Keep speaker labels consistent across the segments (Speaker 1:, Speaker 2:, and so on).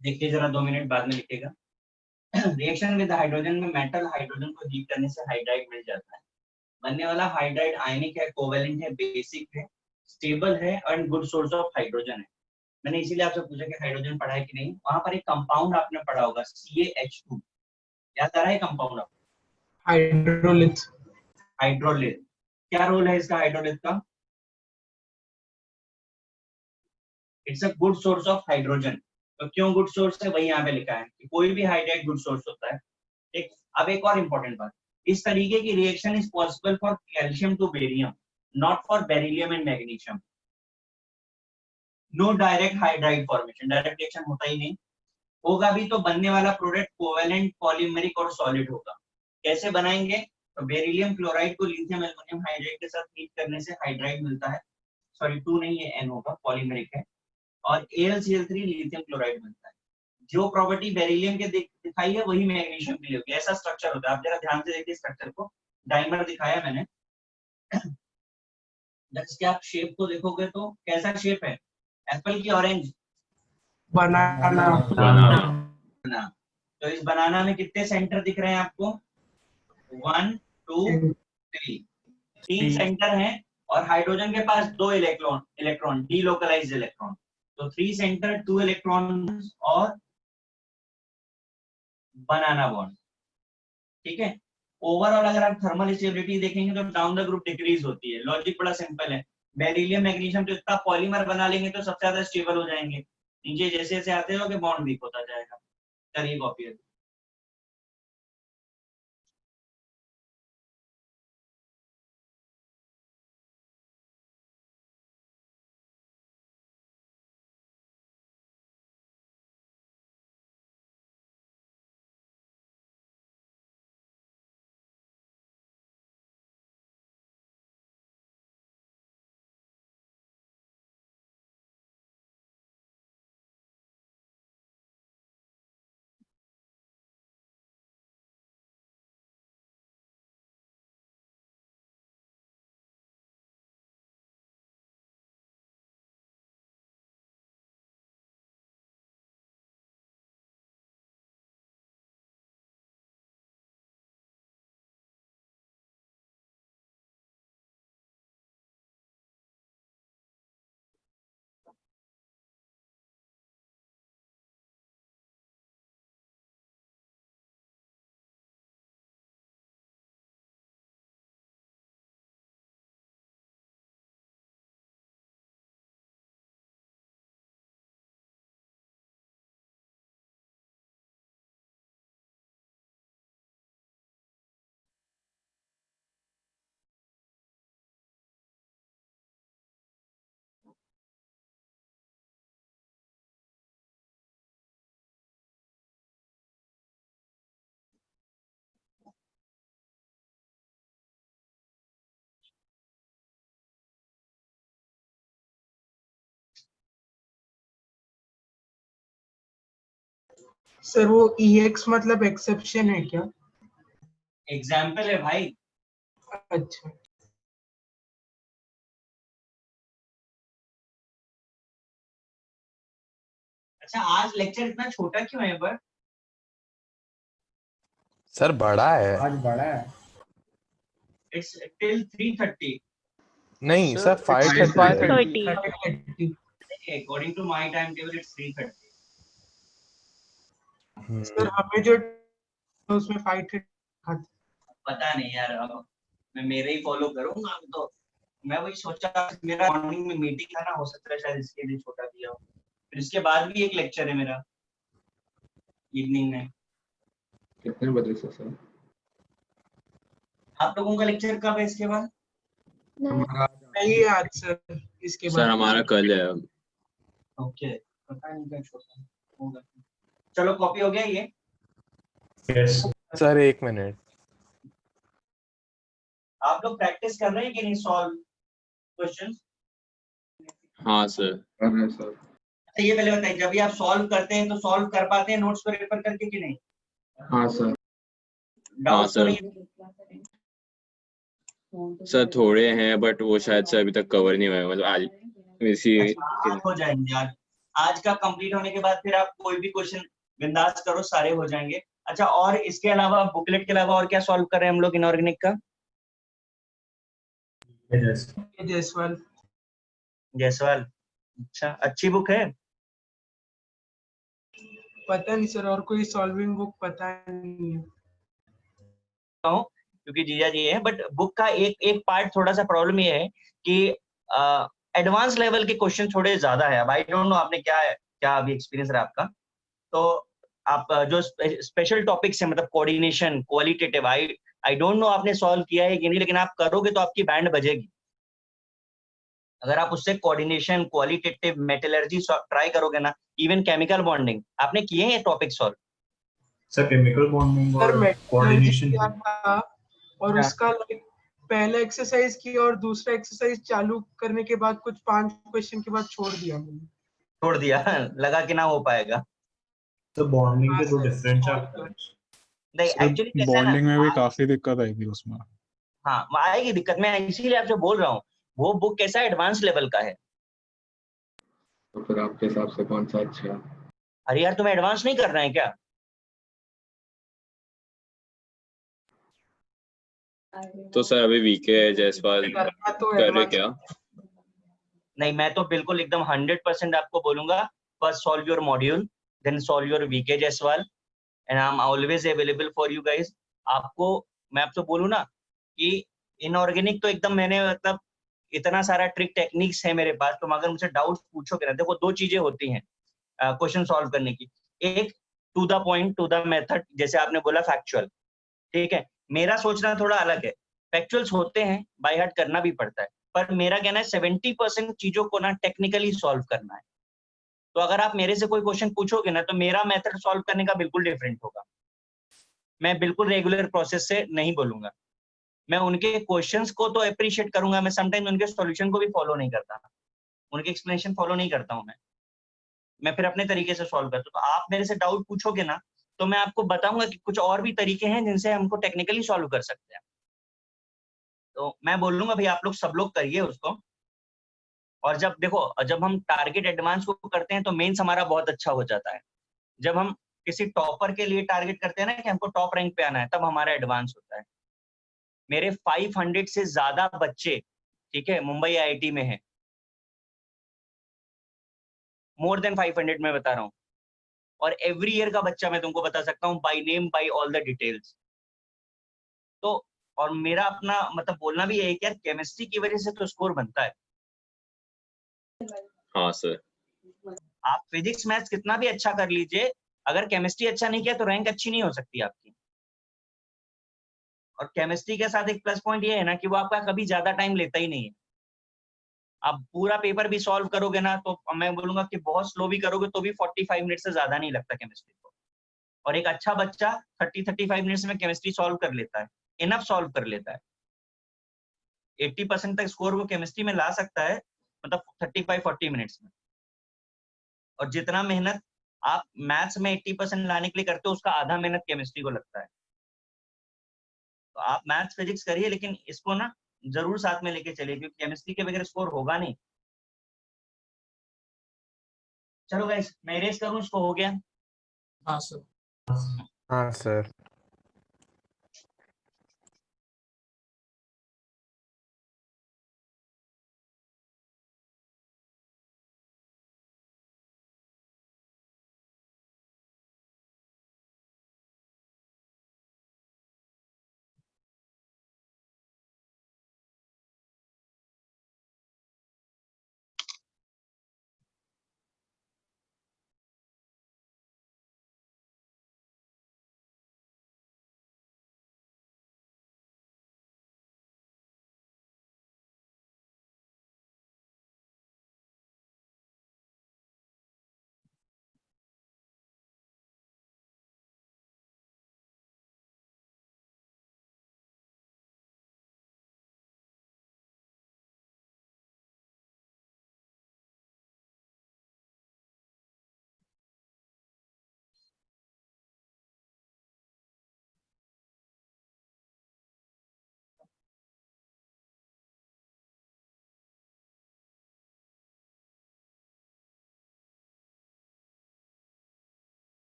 Speaker 1: देखिए जरा 2 मिनट बाद में लिखेगा। रिएक्शन विद हाइड्रोजन में मेटल हाइड्रोजन को हीट करने से हाइड्राइड मिल जाता है। बनने वाला हाइड्राइड आयनिक है, कोवेलेंट है, बेसिक है, स्टेबल है and good source of hydrogen है। मैंने इसीलिए आपसे पूछा कि हाइड्रोजन पढ़ा है कि नहीं। वहां पर एक कंपाउंड आपने पढ़ा होगा CaH2, याद आ रहा है कंपाउंड आपको?
Speaker 2: हाइड्रोलिथ।
Speaker 1: हाइड्रोलिथ, क्या रोल है इसका हाइड्रोलिथ का? It's a good source of hydrogen. तो क्यों गुड सोर्स है, वही यहाँ पे लिखा है कि कोई भी हाइड्राइड गुड सोर्स होता है। एक अब एक और इंपॉर्टेंट बात, इस तरीके की reaction is possible for calcium to barium, not for beryllium and magnesium. No direct hydride formation, direct reaction होता ही नहीं। होगा भी तो बनने वाला प्रोडक्ट कोवेलेंट, पॉलीमेरिक और सॉलिड होगा। कैसे बनाएंगे? तो बेरिलियम क्लोराइड को लिथियम एल्युमिनियम हाइड्राइड के साथ हीट करने से हाइड्राइड मिलता है। सॉरी 2 नहीं, ये N होगा, पॉलीमेरिक है। और AlCl3 लिथियम क्लोराइड मिलता है। जो प्रॉपर्टी बेरिलियम के दिखाई है वही मैग्नीशियम के लिए होगी। ऐसा स्ट्रक्चर होता है। आप जरा ध्यान से देखिए स्ट्रक्चर को, डायमर दिखाया मैंने। जब इसके आप शेप को देखोगे तो कैसा शेप है, एप्पल की ऑरेंज?
Speaker 2: बनाना।
Speaker 1: बनाना। तो इस बनाना में कितने सेंटर दिख रहे हैं आपको? 1 2 3, 3 सेंटर हैं। और हाइड्रोजन के पास 2 इलेक्ट्रॉन डीलोकलाइज्ड इलेक्ट्रॉन। तो 3 सेंटर 2 इलेक्ट्रॉन और बनाना बॉन्ड। ठीक है। ओवरऑल अगर आप थर्मल स्टेबिलिटी देखेंगे तो डाउन द ग्रुप डिक्रीज होती है। लॉजिक बड़ा सिंपल है। बेरिलियम मैग्नीशियम तो इतना पॉलीमर बना लेंगे तो सबसे ज्यादा स्टेबल हो जाएंगे। नीचे जैसे जैसे आते हो कि बॉन्ड वीक होता जाएगा। करिए कॉपी।
Speaker 2: सर वो EX मतलब एक्सेप्शन है क्या?
Speaker 1: एग्जाम्पल है भाई।
Speaker 2: अच्छा।
Speaker 1: अच्छा, आज लेक्चर इतना छोटा क्यों है? पर
Speaker 3: सर बड़ा है।
Speaker 4: आज बड़ा है।
Speaker 1: It's till 3:30।
Speaker 3: नहीं सर 5:30 है।
Speaker 2: 5:30।
Speaker 1: According to my time table it's 3:30।
Speaker 2: Sir हमें जो उसमें 5:30
Speaker 1: पता नहीं यार, अब मैं मेरे ही फॉलो करूंगा। अब तो मैं वही सोचा, मेरा मॉर्निंग में मीटिंग था ना, हो सकता है शायद इसके लिए छोटा दिया हो। फिर इसके बाद भी एक लेक्चर है मेरा इवनिंग में।
Speaker 4: कितने बजे से सर?
Speaker 1: आप लोगों का लेक्चर कब है इसके बाद?
Speaker 4: हमारा
Speaker 2: नहीं आज सर, इसके
Speaker 5: सर
Speaker 2: बाद
Speaker 5: हमारा कल है।
Speaker 1: ओके, पता नहीं क्या छोटा होगा। चलो कॉपी हो गया ये?
Speaker 6: Yes
Speaker 3: sir 1 minute.
Speaker 1: आप लोग प्रैक्टिस कर रहे हैं कि नहीं सॉल्व क्वेश्चंस?
Speaker 5: हाँ सर।
Speaker 4: कर रहे हैं सर।
Speaker 1: अच्छा ये पहले बताइए, जब भी आप सॉल्व करते हैं तो सॉल्व कर पाते हैं नोट्स को रेफर करके कि नहीं?
Speaker 4: हाँ सर।
Speaker 1: डाउट्स तो
Speaker 5: सर।
Speaker 1: नहीं?
Speaker 5: सर थोड़े हैं बट वो शायद से अभी तक कवर नहीं हुए, मतलब आज इसी
Speaker 1: अच्छा, आज हो जाएंगे। आज का कंप्लीट होने के बाद फिर आप कोई भी क्वेश्चन बिंदास करो, सारे हो जाएंगे। अच्छा, और इसके अलावा बुकलेट के अलावा और क्या सॉल्व कर रहे हैं हम लोग इनऑर्गेनिक का?
Speaker 6: Yes.
Speaker 2: जयसवाल।
Speaker 1: जायसवाल, अच्छा, अच्छी बुक है।
Speaker 2: पता नहीं सर, और कोई सॉल्विंग बुक पता नहीं है।
Speaker 1: हूँ क्योंकि जीजा जी है, बट बुक का एक एक पार्ट थोड़ा सा प्रॉब्लम ये है कि एडवांस लेवल के क्वेश्चन थोड़े ज्यादा है। अब आई डोंट नो आपने क्या अभी एक्सपीरियंस रहा आपका, तो आप जो स्पेशल टॉपिक्स है, मतलब coordination, qualitative, I don't no आपने सॉल्व किया है कि नहीं, लेकिन आप करोगे तो आपकी बैंड बजेगी। अगर आप उससे कोऑर्डिनेशन, क्वालिटेटिव, मेटलर्जी ट्राई करोगे ना, इवन केमिकल बॉन्डिंग, आपने किए हैं topic solve?
Speaker 6: Sir chemical bonding
Speaker 2: sir
Speaker 6: और
Speaker 2: मेटलर्जी
Speaker 6: कोऑर्डिनेशन
Speaker 2: किया था, और
Speaker 1: हाँ।
Speaker 2: उसका लाइक पहला एक्सरसाइज किया और दूसरा एक्सरसाइज चालू करने के बाद कुछ 5 क्वेश्चन के बाद छोड़ दिया मैंने।
Speaker 1: छोड़ दिया लगा कि ना हो पाएगा।
Speaker 6: तो बॉन्डिंग
Speaker 2: हाँ
Speaker 6: के दो
Speaker 2: सर,
Speaker 6: डिफरेंट
Speaker 2: छोड़ दिया।
Speaker 6: चैप्टर्स।
Speaker 1: नहीं,
Speaker 7: सर
Speaker 1: एक्चुअली कैसा है ना,
Speaker 7: बॉन्डिंग में भी काफी दिक्कत आई थी उसमें।
Speaker 1: हाँ आएगी दिक्कत, मैं इसीलिए आपसे बोल रहा हूँ। वो बुक कैसा एडवांस लेवल का है।
Speaker 4: तो फिर आपके हिसाब से कौन सा अच्छा है?
Speaker 1: अरे यार, तुम्हें एडवांस नहीं करना है क्या?
Speaker 5: तो सर अभी वीके जायसवाल
Speaker 2: करना तो
Speaker 5: कर रहे
Speaker 2: एडवांस।
Speaker 5: क्या?
Speaker 1: नहीं, मैं तो बिल्कुल एकदम 100% आपको बोलूंगा, first solve your module, then solve your VK Jaiswal, and I am always available for you guys. आपको मैं आपसे बोलूँ ना कि इनऑर्गेनिक तो एकदम मैंने मतलब इतना सारा ट्रिक टेक्निक्स है मेरे पास, तुम अगर मुझे डाउट पूछोगे ना, देखो दो चीजें होती हैं क्वेश्चन सॉल्व करने की। एक, to the point, to the method, जैसे आपने बोला फैक्चुअल, ठीक है। मेरा सोचना थोड़ा अलग है, फैक्चुअल्स होते हैं, बाय हार्ट करना भी पड़ता है, पर मेरा कहना है 70% चीजों को ना टेक्निकली सॉल्व करना है। तो अगर आप मेरे से कोई क्वेश्चन पूछोगे ना, तो मेरा मेथड सॉल्व करने का बिल्कुल डिफरेंट होगा। मैं बिल्कुल रेगुलर प्रोसेस से नहीं बोलूंगा। मैं उनके क्वेश्चंस को तो अप्रिशिएट करूंगा, मैं समटाइम उनके सॉल्यूशन को भी फॉलो नहीं करता, उनके एक्सप्लेनेशन फॉलो नहीं करता हूं मैं फिर अपने तरीके से सॉल्व करता हूं। तो आप मेरे से डाउट पूछोगे ना, तो मैं आपको बताऊंगा कि कुछ और भी तरीके हैं जिनसे हमको टेक्निकली सॉल्व कर सकते हैं। तो मैं बोलूंगा भाई आप लोग सब लोग करिए उसको। और जब देखो, जब हम टारगेट एडवांस को करते हैं तो मेंस हमारा बहुत अच्छा हो जाता है। जब हम किसी टॉपर के लिए टारगेट करते हैं ना कि हमको टॉप रैंक पे आना है, तब हमारा एडवांस होता है। मेरे 500 से ज्यादा बच्चे, ठीक है, मुंबई आईआईटी में है, मोर देन 500 मैं बता रहा हूँ। और एवरी ईयर का बच्चा मैं तुमको बता सकता हूँ by name, by all the details. तो और मेरा अपना मतलब बोलना भी है कि यार केमिस्ट्री की वजह से तो स्कोर बनता है।
Speaker 5: हाँ सर।
Speaker 1: आप फिजिक्स मैथ्स कितना भी अच्छा कर लीजिए, अगर केमिस्ट्री अच्छा नहीं किया तो रैंक अच्छी नहीं हो सकती आपकी। और केमिस्ट्री के साथ एक प्लस पॉइंट ये है ना कि वो आपका कभी ज्यादा टाइम लेता ही नहीं है। आप पूरा पेपर भी सॉल्व करोगे ना, तो मैं बोलूंगा कि बहुत स्लो भी करोगे तो भी 45 मिनट से ज्यादा नहीं लगता केमिस्ट्री को। और एक अच्छा बच्चा 30-35 मिनट्स में केमिस्ट्री सॉल्व कर लेता है, इनफ सॉल्व कर लेता है। 80% तक स्कोर वो केमिस्ट्री में ला सकता है, मतलब 35-40 मिनट्स में। और जितना मेहनत आप मैथ्स में 80% लाने के लिए करते हो, उसका आधा मेहनत केमिस्ट्री को लगता है। तो आप मैथ्स फिजिक्स करिए, लेकिन इसको ना जरूर साथ में लेके चलिए, क्योंकि केमिस्ट्री के बगैर स्कोर होगा नहीं। चलो गाइस, मैं इरेज करूं इसको, हो गया?
Speaker 2: हाँ सर।
Speaker 3: हाँ सर।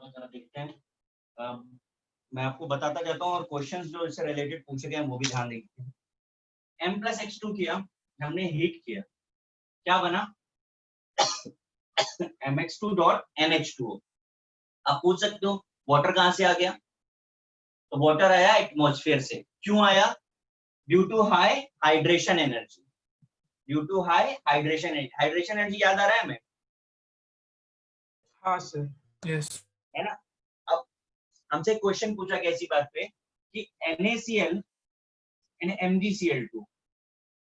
Speaker 1: चलो जरा देखते हैं। मैं आपको बताता जाता हूँ और क्वेश्चंस जो इससे रिलेटेड पूछे गए हैं वो भी ध्यान देंगे। m+x2 किया, हमने हीट किया, क्या बना mx2 डॉट NH2O। आप पूछ सकते हो वाटर कहां से आ गया, तो वाटर आया एटमॉस्फेयर से। क्यों आया? Due to high hydration energy. Due to high hydration energy याद आ रहा है हमें?
Speaker 2: हाँ सर।
Speaker 8: यस
Speaker 1: है ना। अब हमसे क्वेश्चन पूछा गया इसी बात पे कि NaCl and MgCl2,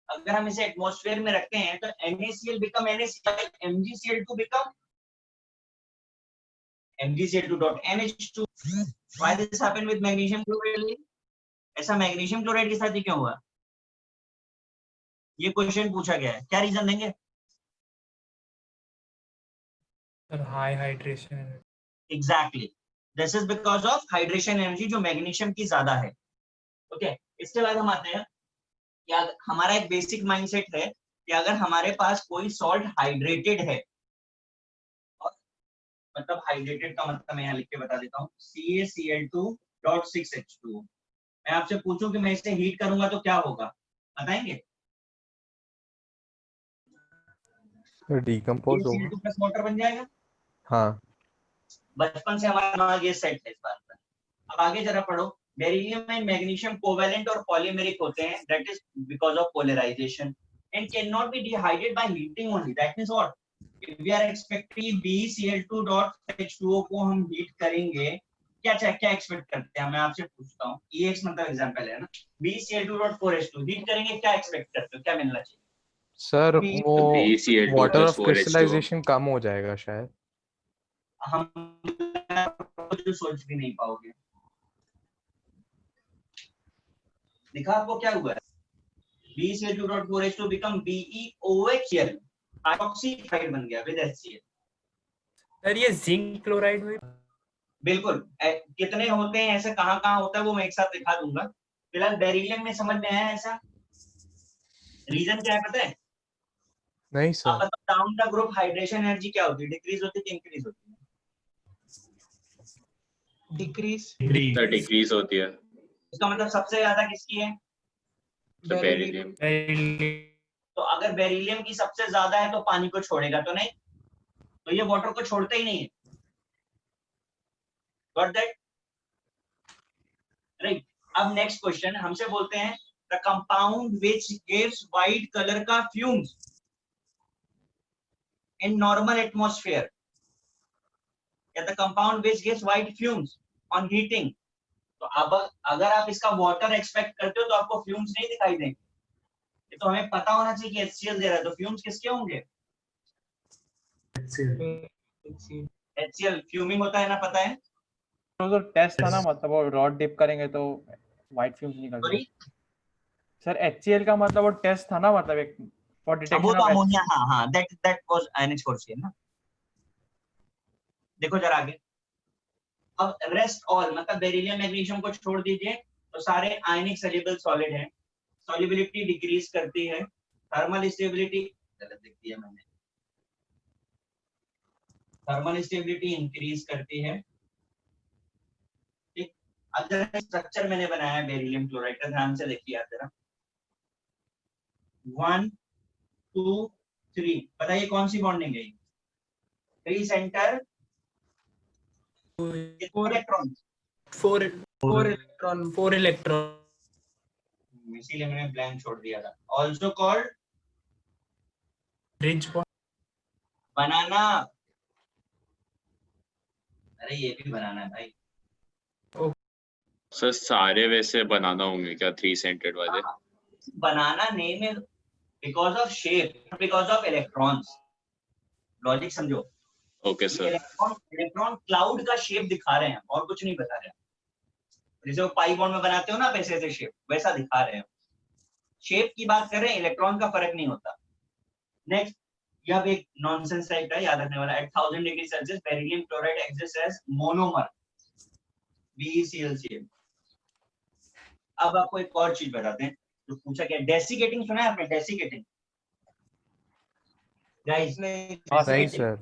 Speaker 1: अगर हम इसे एटमॉस्फेयर में रखते हैं तो NaCl become NaCl, MgCl2 become MgCl2 dot NH2। Why this happened with magnesium chloride? ऐसा मैग्नीशियम क्लोराइड के साथ ही क्यों हुआ? ये क्वेश्चन पूछा गया है, क्या रीजन देंगे?
Speaker 8: Sir high hydration
Speaker 1: exactly, this is because of hydration energy जो मैग्नीशियम की ज्यादा है। ओके, इसके बाद हम आते हैं कि हमारा एक बेसिक माइंडसेट है कि अगर हमारे पास कोई सॉल्ट हाइड्रेटेड है, और मतलब हाइड्रेटेड का मतलब मैं यहाँ लिख के बता देता हूँ, CaCl2.6H2O। मैं आपसे पूछूं कि मैं इसे हीट करूंगा तो क्या होगा, बताएंगे?
Speaker 3: डिकम्पोज होगा।
Speaker 1: CaCl2 प्लस वाटर बन जाएगा।
Speaker 3: हाँ
Speaker 1: बचपन से हमारा दिमाग ये सेट है इस बात पर। अब आगे जरा पढ़ो। बेरिलियम एंड मैग्नीशियम कोवैलेंट और पॉलीमेरिक होते हैं, that is because of polarisation and can not be डिहाइडेड by heating only. That means what, if we are expecting BeCl2.H2O को हम हीट करेंगे, क्या एक्सपेक्ट करते हैं? मैं आपसे पूछता हूँ, EX मतलब एग्जांपल है ना, BeCl2.4H2 हीट करेंगे, क्या एक्सपेक्ट करते हो, क्या मिलना चाहिए?
Speaker 3: सर, वो
Speaker 5: BeCl2
Speaker 3: water
Speaker 5: plus
Speaker 3: of
Speaker 5: 4H2O।
Speaker 3: Crystallisation कम हो जाएगा शायद।
Speaker 1: हम जो सोच भी नहीं पाओगे। दिखा आपको क्या हुआ है? BeCl2.4H2 become BeOHCl, हाइड्रोक्सीहाइड बन गया विद HCl।
Speaker 8: सर ये जिंक क्लोराइड हुई।
Speaker 1: बिल्कुल, कितने होते हैं ऐसे, कहाँ होता है वो मैं एक साथ दिखा दूंगा। फिलहाल बेरिलियम में समझ में आया ऐसा? रीजन क्या है पता है?
Speaker 3: नहीं
Speaker 1: आप
Speaker 3: सर।
Speaker 1: बताओ, down the group hydration energy क्या होती है, डिक्रीज होती है कि इंक्रीज होती है?
Speaker 2: डिक्रीज।
Speaker 5: सर डिक्रीज होती है।
Speaker 1: इसका मतलब सबसे ज्यादा किसकी है?
Speaker 5: Sir beryllium.
Speaker 1: तो अगर बेरिलियम की सबसे ज्यादा है तो पानी को छोड़ेगा तो नहीं, तो ये वाटर को छोड़ता ही नहीं है। Got that? राइट। अब नेक्स्ट क्वेश्चन हमसे बोलते हैं the compound which gives white colour का फ्यूम्स इन नॉर्मल एटमॉस्फेयर, या the compound which gives white fumes on heating. तो अब अगर आप इसका वाटर एक्सपेक्ट करते हो तो आपको फ्यूम्स नहीं दिखाई देंगे। ये तो हमें पता होना चाहिए कि HCl दे रहा है, तो फ्यूम्स किसके होंगे? HCl फ्यूमिंग होता है ना, पता है?
Speaker 9: तो टेस्ट था ना, मतलब वो रॉड डिप करेंगे तो व्हाइट फ्यूम्स निकलते हैं। सर HCl का मतलब वो टेस्ट था ना, मतलब एक फॉर
Speaker 1: वो
Speaker 9: डिटेक्शन
Speaker 1: तो
Speaker 9: ऑफ
Speaker 1: अमोनिया, हाँ दैट वाज NH4Cl ना। देखो जरा आगे। अब रेस्ट ऑल मतलब बेरिलियम मैग्नीशियम को छोड़ दीजिए, तो सारे आयनिक सॉल्युबल सॉलिड हैं। सॉल्युबिलिटी डिक्रीज करती है, थर्मल स्टेबिलिटी गलत लिख दिया मैंने, थर्मल स्टेबिलिटी इंक्रीज करती है। ठीक, अगर स्ट्रक्चर मैंने बनाया है बेरिलियम क्लोराइड का, ध्यान से देखिए आप जरा। 1 2 3, बताइए कौन सी बॉन्डिंग है? 3 सेंटर, 4 इलेक्ट्रॉन,
Speaker 8: 4 इलेक्ट्रॉन।
Speaker 1: इसीलिए मैंने ब्लैंक छोड़ दिया था। Also called
Speaker 8: rich bond.
Speaker 1: Banana. अरे ये भी बनाना है भाई।
Speaker 5: सर सारे वैसे बनाना होंगे क्या 3 सेंटेड वाले?
Speaker 1: बनाना नेम है because of shape, because of electrons. Logic समझो।
Speaker 5: Okay sir.
Speaker 1: इलेक्ट्रॉन क्लाउड का शेप दिखा रहे हैं और कुछ नहीं बता रहे हैं। जैसे वो पाई बॉन्ड में बनाते हो ना वैसे ऐसे शेप, वैसा दिखा रहे हैं। शेप की बात कर रहे हैं, इलेक्ट्रॉन का फर्क नहीं होता। नेक्स्ट, यह भी एक नॉनसेंस टाइप है, याद रखने वाला। At 1000 degree Celsius beryllium chloride exist as monomer BeCl. अब आपको एक और चीज बताते हैं जो पूछा गया, डेसिकेटिंग सुना है आपने? डेसिकेटिंग गाइस,
Speaker 3: नहीं सर।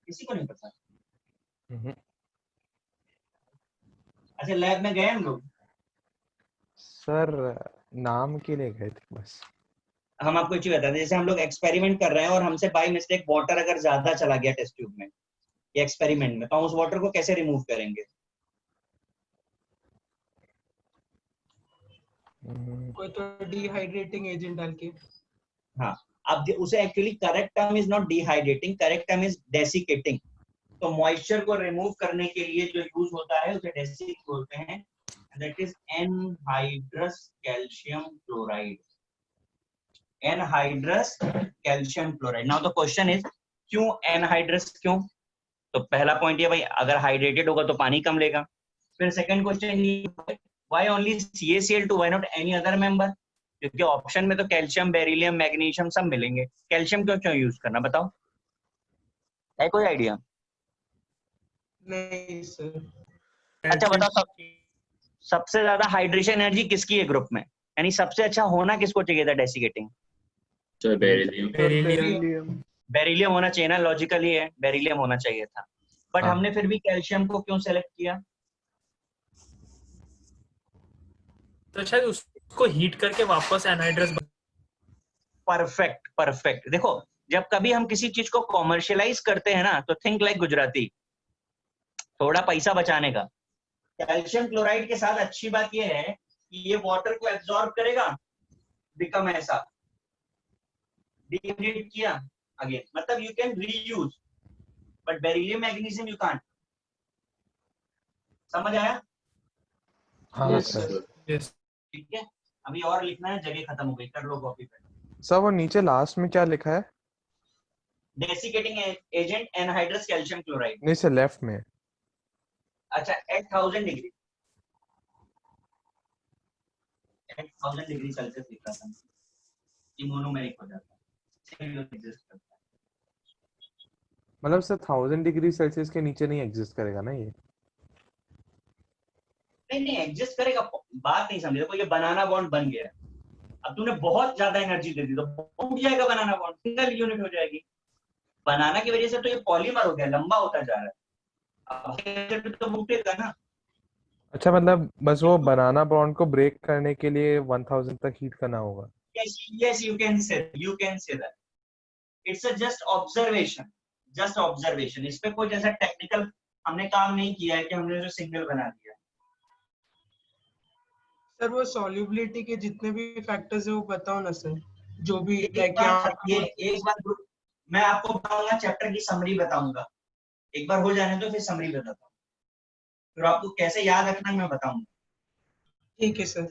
Speaker 1: किसी को नहीं पता?
Speaker 3: हम्म,
Speaker 1: अच्छा लैब में गए हम लोग?
Speaker 3: सर नाम के लिए गए थे बस।
Speaker 1: हम आपको एक चीज बताते हैं, जैसे हम लोग एक्सपेरिमेंट कर रहे हैं और हमसे बाय मिस्टेक वाटर अगर ज्यादा चला गया टेस्ट ट्यूब में या एक्सपेरिमेंट में, तो हम उस वाटर को कैसे रिमूव करेंगे?
Speaker 2: कोई तो डिहाइड्रेटिंग एजेंट डाल के।
Speaker 1: हाँ, अब उसे actually correct term is not dehydrating, correct term is desiccating. तो मॉइस्चर को रिमूव करने के लिए जो यूज होता है उसे डेसिक बोलते हैं, that is anhydrous calcium chloride. Anhydrous calcium chloride. Now the question is क्यों एनहाइड्रस, क्यों? तो पहला पॉइंट ये भाई, अगर हाइड्रेटेड होगा तो पानी कम लेगा। फिर सेकंड क्वेश्चन ये, why only CaCl2, why not any other member? क्योंकि ऑप्शन में तो कैल्शियम, बेरिलियम, मैग्नीशियम सब मिलेंगे, कैल्शियम क्यों यूज करना, बताओ, है कोई आइडिया?
Speaker 2: नहीं सर।
Speaker 1: अच्छा बताओ, सबसे ज्यादा हाइड्रेशन एनर्जी किसकी है ग्रुप में, यानी सबसे अच्छा होना किसको चाहिए था desiccating?
Speaker 5: Sir beryllium.
Speaker 8: Beryllium.
Speaker 1: Beryllium होना चाहिए ना, लॉजिकली है, बेरिलियम होना चाहिए था। बट
Speaker 3: हाँ।
Speaker 1: हमने फिर भी कैल्शियम को क्यों सेलेक्ट किया?
Speaker 8: तो शायद उसको हीट करके वापस एनहाइड्रस
Speaker 1: परफेक्ट परफेक्ट। देखो, जब कभी हम किसी चीज को कॉमर्शियलाइज करते हैं ना, तो थिंक लाइक गुजराती, थोड़ा पैसा बचाने का। कैल्शियम क्लोराइड के साथ अच्छी बात यह है कि ये वाटर को एब्जॉर्ब करेगा, बिकम ऐसा डिहाइड्रेट किया अगेन, मतलब you can reuse, but beryllium magnesium you can't. समझ आया?
Speaker 3: हाँ
Speaker 2: Yes,
Speaker 3: सर।
Speaker 2: sir.
Speaker 8: यस।
Speaker 1: ठीक है, अभी और लिखना है, जगह खत्म हो गई, कर लो कॉपी पे।
Speaker 3: सर वो नीचे लास्ट में क्या लिखा है?
Speaker 1: Desiccating agent anhydrous calcium chloride.
Speaker 3: नहीं सर, लेफ्ट में।
Speaker 1: अच्छा, at 1000 degree, at 1000 degree Celsius लिख रहा था, ये मोनोमेरिक हो जाता है, एग्जिस्ट करता है।
Speaker 3: मतलब सर 1000 डिग्री सेल्सियस के नीचे नहीं एग्जिस्ट करेगा ना ये?
Speaker 1: नहीं एग्जिस्ट करेगा, बात नहीं समझे। देखो, ये बनाना बॉन्ड बन गया, अब तूने बहुत ज्यादा एनर्जी दे दी तो टूट जाएगा बनाना बॉन्ड, सिंगल यूनिट हो जाएगी। बनाना की वजह से तो ये पॉलीमर हो गया, लंबा होता जा रहा है, अब तो टूटेगा ना।
Speaker 3: अच्छा, मतलब बस वो बनाना बॉन्ड को ब्रेक करने के लिए 1000 तक हीट करना होगा।
Speaker 1: yes you can say that, it's a just observation। इस पे कोई जैसा टेक्निकल हमने काम नहीं किया है कि हमने जो सिग्नल बना दिया।
Speaker 2: सर वो सॉल्युबिलिटी के जितने भी फैक्टर्स है वो बताओ ना सर, जो भी
Speaker 1: एक
Speaker 2: लाइक
Speaker 1: बार मैं आपको बताऊंगा, चैप्टर की समरी बताऊंगा, एक बार हो जाने दो, फिर समरी बताता हूँ, फिर आपको कैसे याद रखना है मैं बताऊंगा।
Speaker 2: ठीक है sir.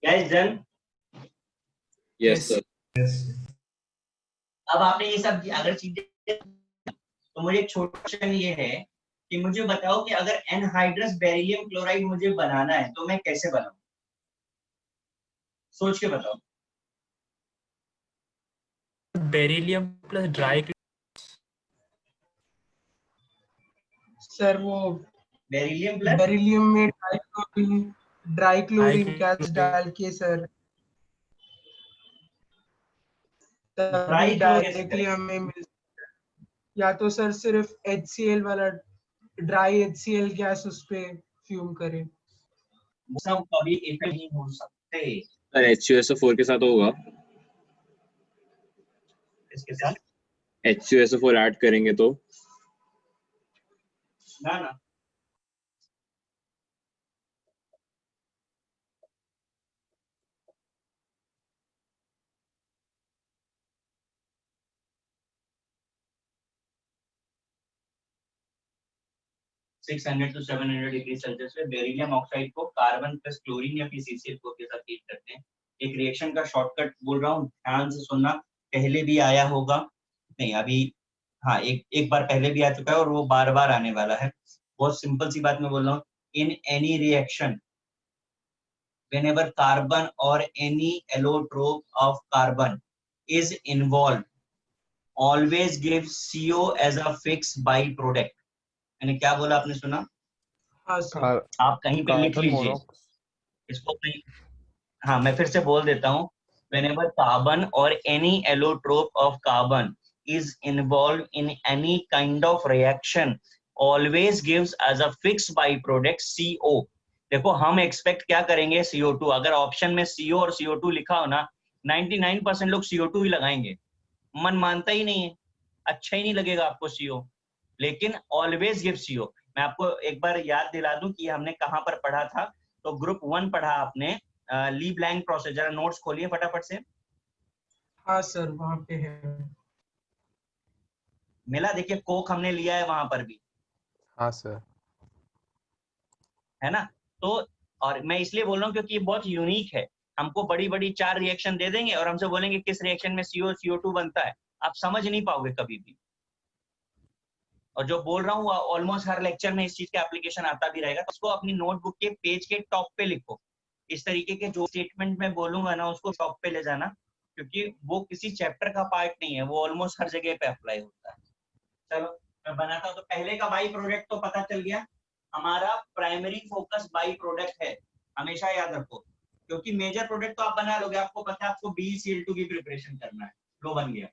Speaker 1: Guys done?
Speaker 5: Yes sir.
Speaker 6: Yes.
Speaker 1: अब आपने ये सब अगर चीजें, तो मुझे एक छोटा क्वेश्चन ये है कि मुझे बताओ कि अगर एनहाइड्रस बेरिलियम क्लोराइड मुझे बनाना है तो मैं कैसे बनाऊं, सोच के बताओ।
Speaker 8: Beryllium plus dry.
Speaker 2: सर वो
Speaker 1: बेरिलियम प्लस
Speaker 2: बेरिलियम में ड्राई क्लोरीन गैस
Speaker 8: क्लोरीन।
Speaker 2: डाल के सर, तभी
Speaker 1: ड्राई
Speaker 2: डायरेक्टली हमें मिल। या तो सर सिर्फ HCl वाला ड्राई HCl गैस उस पे फ्यूम करे।
Speaker 1: वो सब कभी इफेक्ट नहीं हो सकते।
Speaker 5: सर H2SO4 के साथ होगा।
Speaker 1: इसके साथ
Speaker 5: H2SO4 ऐड करेंगे तो
Speaker 1: ना ना 600 to 700 डिग्री सेल्सियस पे बेरिलियम ऑक्साइड को कार्बन प्लस क्लोरीन या PCCl4 के साथ हीट करते हैं। एक रिएक्शन का शॉर्टकट बोल रहा हूँ, ध्यान से सुनना। पहले भी आया होगा, नहीं अभी, हाँ एक बार पहले भी आ चुका है और वो बार बार आने वाला है। बहुत सिंपल सी बात मैं बोल रहा हूँ, in any reaction whenever carbon or any allotrope of carbon is involved, always give CO as a fixed byproduct। मैंने क्या बोला, आपने सुना?
Speaker 2: हाँ सर।
Speaker 1: आप कहीं पे लिख
Speaker 3: कार्बन
Speaker 1: लीजिए
Speaker 3: मोनोक्साइड।
Speaker 1: इसको कहीं, हाँ मैं फिर से बोल देता हूँ। whenever carbon or any allotrope of carbon is involved in any kind of reaction, always gives as a fixed byproduct CO। देखो हम एक्सपेक्ट क्या करेंगे, CO2। अगर ऑप्शन में CO और CO2 लिखा हो ना, 99% लोग CO2 ही लगाएंगे। मन मानता ही नहीं है, अच्छा ही नहीं लगेगा आपको CO, लेकिन ऑलवेज गिव CO। मैं आपको एक बार याद दिला दूं कि हमने कहाँ पर पढ़ा था। तो ग्रुप 1 पढ़ा आपने, ली ब्लैंक प्रोसेस। जरा नोट्स खोलिए फटाफट से।
Speaker 2: हाँ सर वहाँ पे है।
Speaker 1: मिला, देखिए कोक हमने लिया है वहां पर भी,
Speaker 3: हाँ सर।
Speaker 1: है ना। तो और मैं इसलिए बोल रहा हूँ क्योंकि ये बहुत यूनिक है। हमको बड़ी बड़ी 4 रिएक्शन दे देंगे और हमसे बोलेंगे किस रिएक्शन में CO CO2 बनता है, आप समझ नहीं पाओगे कभी भी। और जो बोल रहा हूँ ऑलमोस्ट हर लेक्चर में इस चीज का एप्लीकेशन आता भी रहेगा। तो उसको अपनी नोटबुक के पेज के टॉप पे लिखो। इस तरीके के जो स्टेटमेंट मैं बोलूंगा ना, उसको टॉप पे ले जाना, क्योंकि वो किसी चैप्टर का पार्ट नहीं है, वो ऑलमोस्ट हर जगह पे अप्लाई होता है। चलो मैं बनाता हूँ। तो पहले का बाई प्रोडक्ट तो पता चल गया। हमारा प्राइमरी फोकस बाई प्रोडक्ट है, हमेशा याद रखो, क्योंकि मेजर प्रोडक्ट तो आप बना लोगे। आपको पता है आपको BeCl2 की प्रिपरेशन करना है, लो बन गया,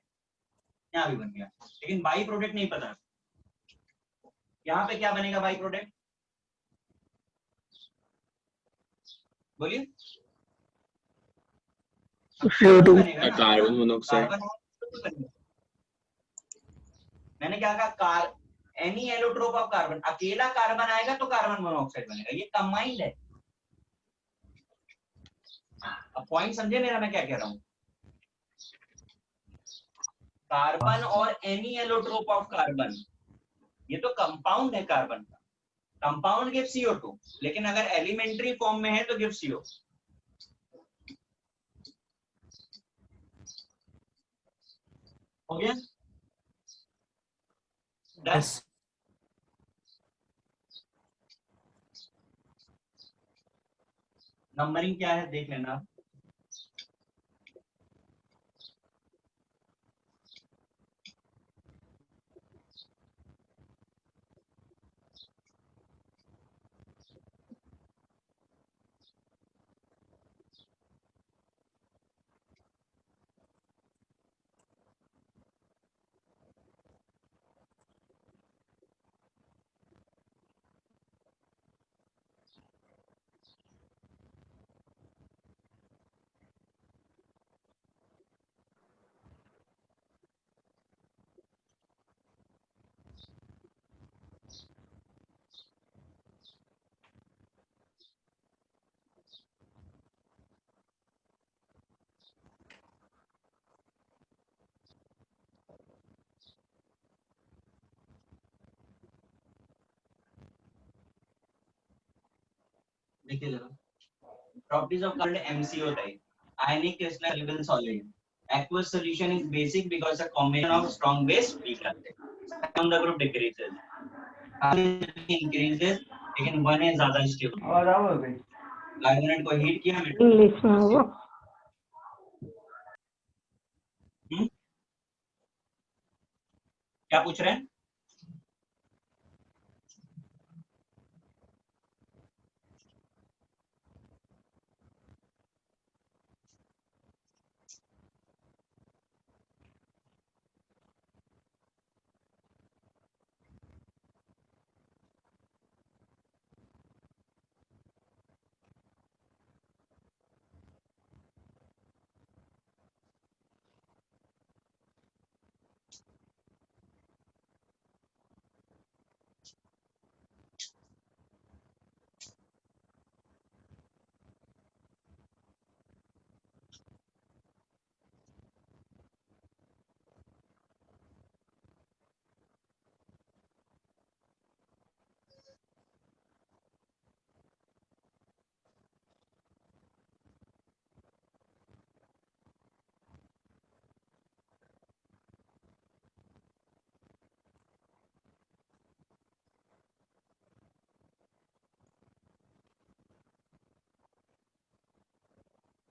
Speaker 1: यहाँ भी बन गया, लेकिन बाई प्रोडक्ट नहीं पता। यहाँ पे क्या बनेगा बाई प्रोडक्ट, बोलिए। बनेगा ना
Speaker 5: कार्बन मोनोऑक्साइड।
Speaker 1: कार्बन। मैंने क्या कहा, एनी एलोट्रोप ऑफ कार्बन, अकेला कार्बन आएगा तो कार्बन मोनोऑक्साइड बनेगा, ये कंबाइंड है। अब पॉइंट समझे मेरा, मैं क्या कह रहा हूँ। कार्बन और एनी एलोट्रोप ऑफ कार्बन, ये तो कंपाउंड है कार्बन का। कंपाउंड गिव CO2, लेकिन अगर एलिमेंट्री फॉर्म में है तो गिव CO। हो गया?
Speaker 8: Yes.
Speaker 1: नंबरिंग क्या है देख लेना। देखिए जरा, properties of current MCO type. Ionic crystal soluble solid. Aqueous solution is basic because a combination of strong base weak acid. From the group decreases. Increases, लेकिन 1 है ज्यादा स्टेबल। कार्बोनेट को हीट किया,
Speaker 10: इंग्लिश में वो
Speaker 1: क्या पूछ रहे हैं?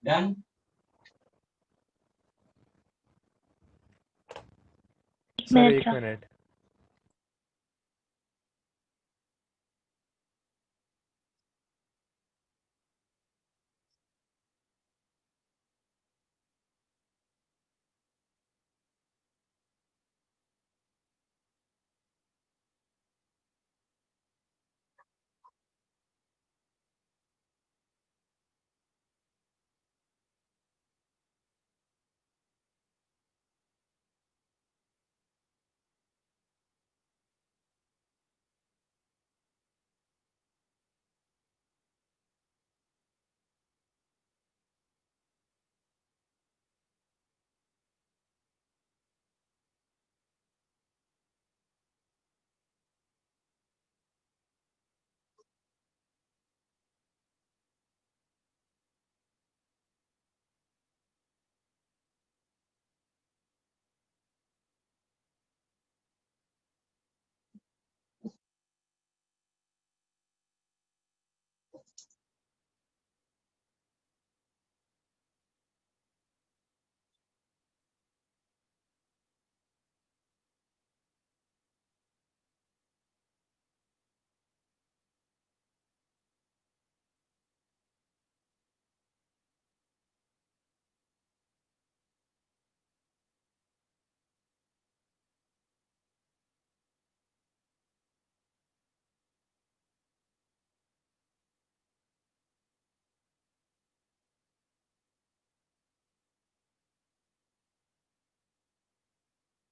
Speaker 1: डन।
Speaker 3: Sir 1 minute.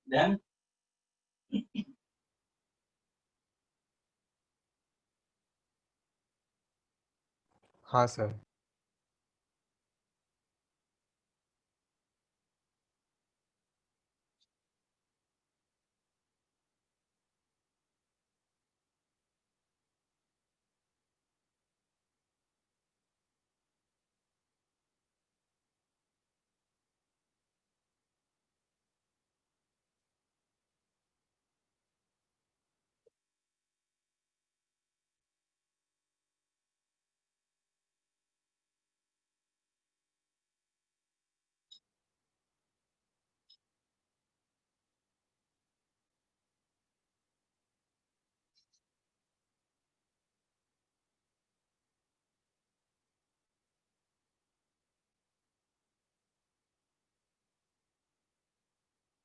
Speaker 1: डन।
Speaker 3: हाँ सर।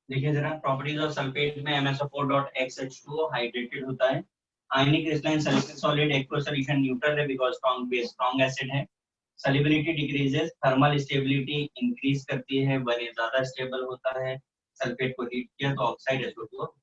Speaker 1: देखिए जरा प्रॉपर्टीज ऑफ सल्फेट में MsO4.XH2O हाइड्रेटेड होता है। Ionic crystalline sulphate solid aqua solution neutral है because strong base strong acid है। Solubility decreases, thermal stability increase करती है, बने ज्यादा स्टेबल होता है। सल्फेट को हीट किया तो ऑक्साइड SO2।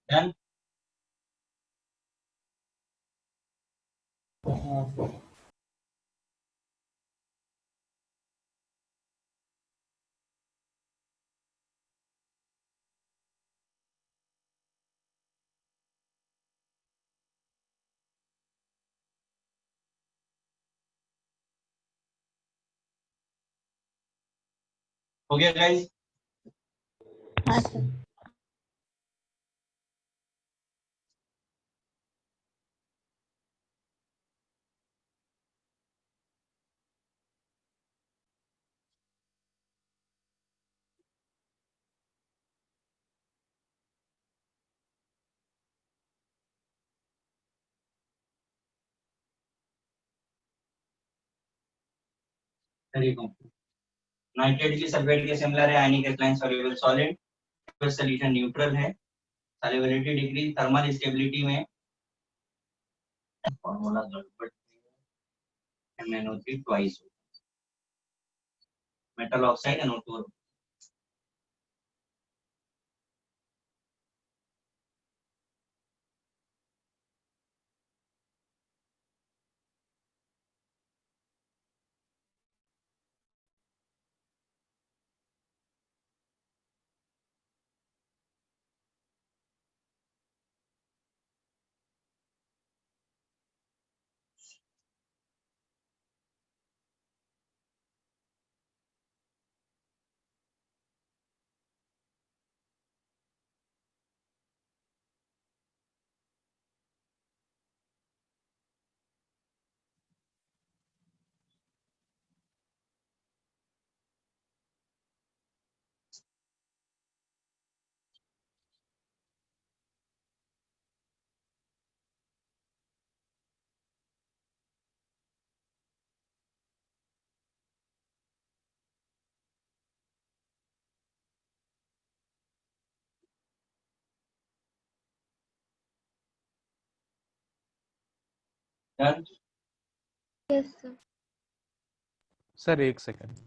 Speaker 1: डन। हो गया गाइस?
Speaker 10: हाँ सर।
Speaker 1: Very complex. नाइट्रेट की सल्फेट के सिमिलर है, ionic alkaline soluble solid, solution neutral है, सॉल्युबिलिटी डिक्रीज, थर्मल स्टेबिलिटी में फार्मूला गड़बड़ है, MnO3 twice, metal oxide NO2। Done.
Speaker 10: Yes sir.
Speaker 3: Sir एक सेकंड।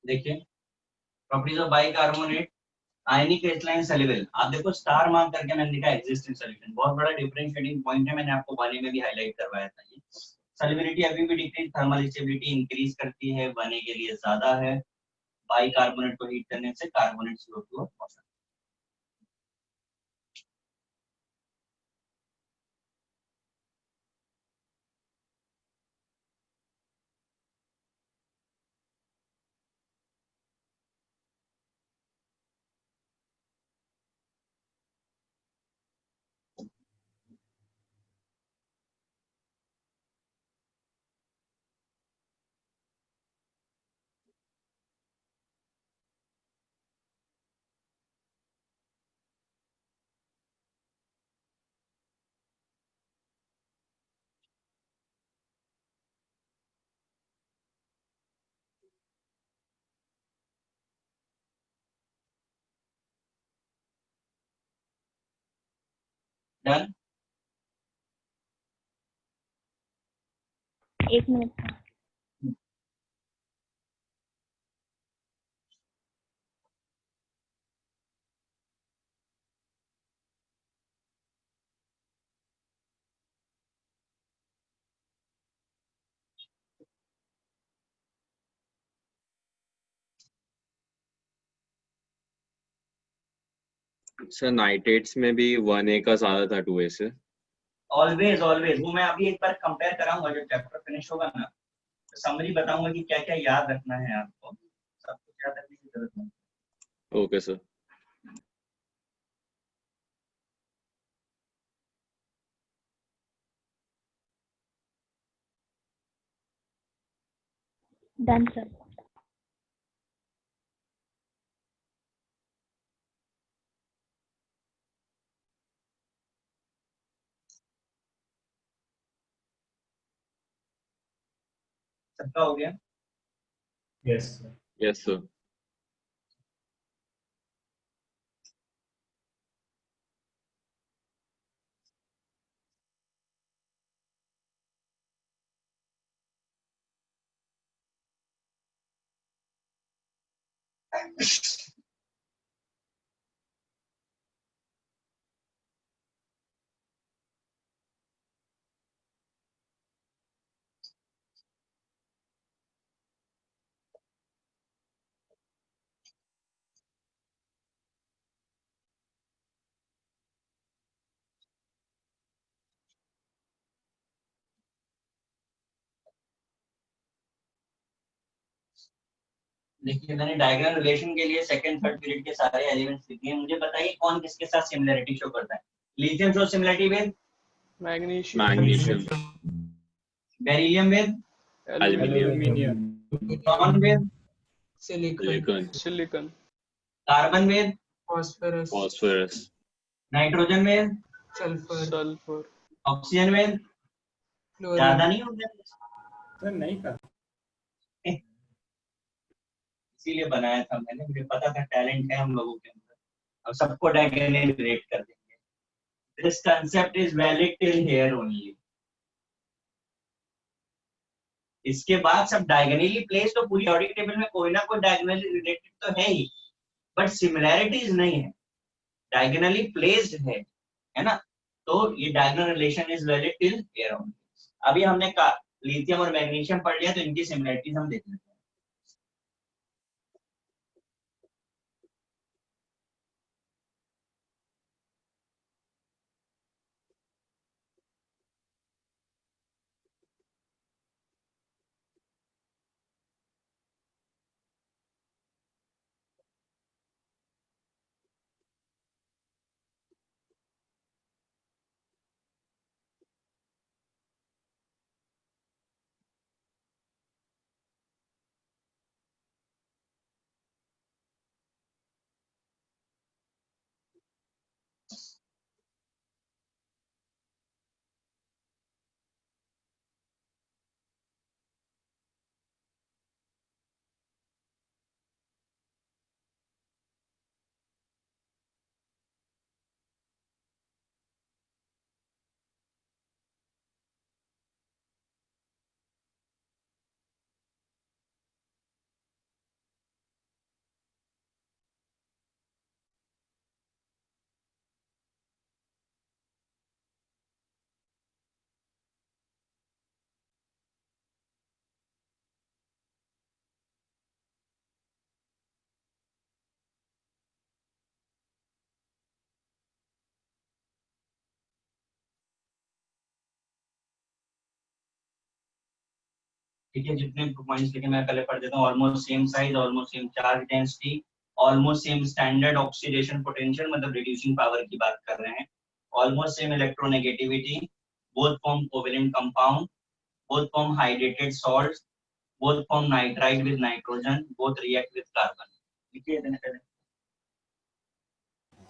Speaker 1: देखिए properties of bicarbonate, ionic crystalline soluble. आप देखो स्टार मार्क करके मैंने लिखा एक्सिस्टिंग सॉल्यूशन, बहुत बड़ा डिफरेंशिएटिंग पॉइंट है, मैंने आपको वाले में भी हाईलाइट करवाया था। ये सॉल्युबिलिटी अभी भी डिक्रीज, थर्मल स्टेबिलिटी इंक्रीज करती है, बने के लिए ज्यादा है। बाइकार्बोनेट को हीट करने से कार्बोनेट CO2 और डन।
Speaker 10: एक मिनट।
Speaker 5: सर नाइट्रेट्स में भी 1A का ज्यादा था 2A से।
Speaker 1: ऑलवेज ऑलवेज, वो मैं अभी एक बार कंपेयर कराऊंगा जब चैप्टर फिनिश होगा ना, समरी बताऊंगा कि क्या क्या याद रखना है आपको, सब कुछ याद रखने की जरूरत नहीं।
Speaker 5: Okay sir.
Speaker 10: Done sir.
Speaker 1: सबका हो गया?
Speaker 6: Yes, sir.
Speaker 5: Yes sir.
Speaker 1: देखिए मैंने डायग्राम रिलेशन के लिए सेकंड थर्ड पीरियड के सारे एलिमेंट्स लिखे हैं। मुझे बताइए कौन किसके साथ सिमिलरिटी शो करता है। Lithium show similarity with
Speaker 5: magnesium.
Speaker 1: Beryllium with
Speaker 5: aluminium.
Speaker 1: Neutron with
Speaker 2: silicon,
Speaker 5: silicon.
Speaker 1: Carbon with
Speaker 2: phosphorus,
Speaker 5: phosphorus.
Speaker 1: Nitrogen with
Speaker 2: sulphur,
Speaker 1: oxygen with.
Speaker 2: Chlorine.
Speaker 1: ज्यादा नहीं हो गया?
Speaker 6: सर नहीं कहा।
Speaker 1: इसीलिए बनाया था मैंने, मुझे पता था टैलेंट है हम लोगों के अंदर, और सबको डायगोनली रिलेट कर देंगे। This concept is valid till here only. इसके बाद सब डायगोनली प्लेस, तो पूरी ऑडिट टेबल में कोई ना कोई डायगोनली रिलेटेड तो है ही, बट सिमिलैरिटीज नहीं है, डायगोनली प्लेस्ड है ना। तो ये diagonal relation is valid till here only. अभी हमने लिथियम और मैग्नीशियम पढ़ लिया, तो इनकी सिमिलैरिटीज हम देख लेते हैं। ठीक है, जितने पॉइंट्स लिखे मैं पहले पढ़ देता हूँ। Almost same size, almost same charge density, almost same standard oxidation potential, मतलब रिड्यूसिंग पावर की बात कर रहे हैं। Almost same electronegativity, both form covalent compound, both form hydrated salt, both form nitride with nitrogen, both react with carbon. लिखिए देने पहले।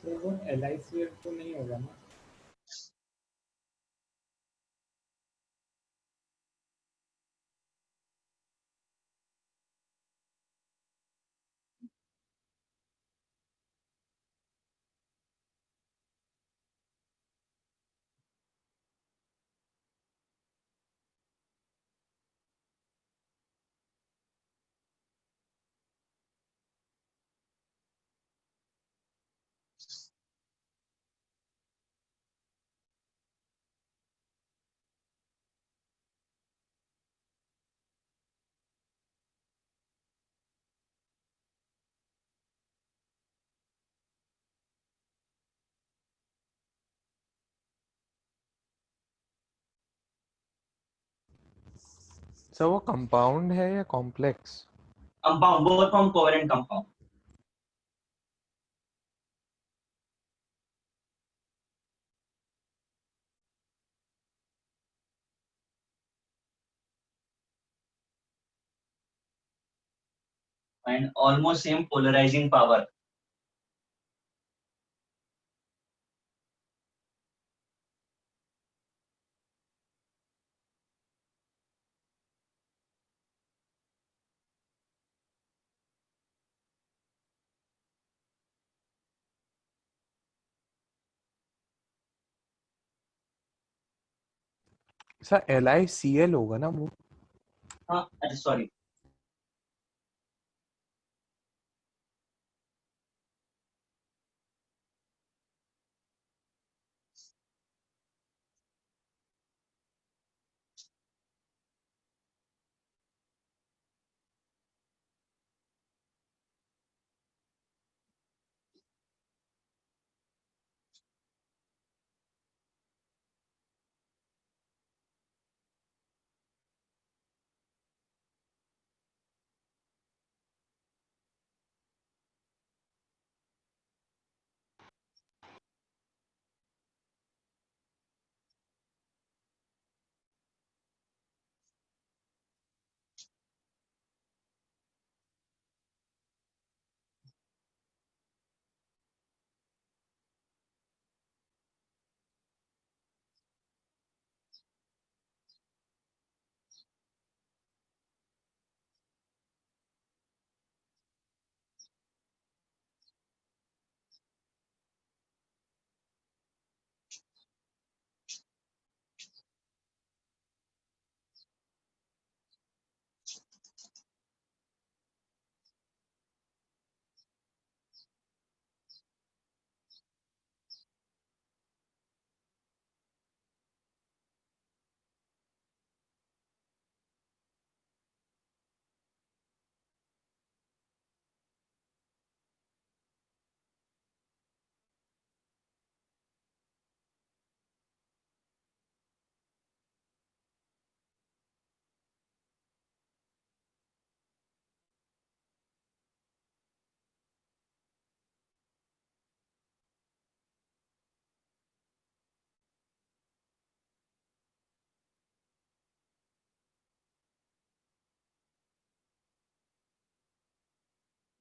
Speaker 6: Sir वो LICF तो नहीं होगा ना?
Speaker 3: सर वो कंपाउंड है या complex?
Speaker 1: Compound, both form covalent compound. And almost same polarizing power.
Speaker 3: Sir LiCl होगा ना वो?
Speaker 1: हाँ, अरे सॉरी.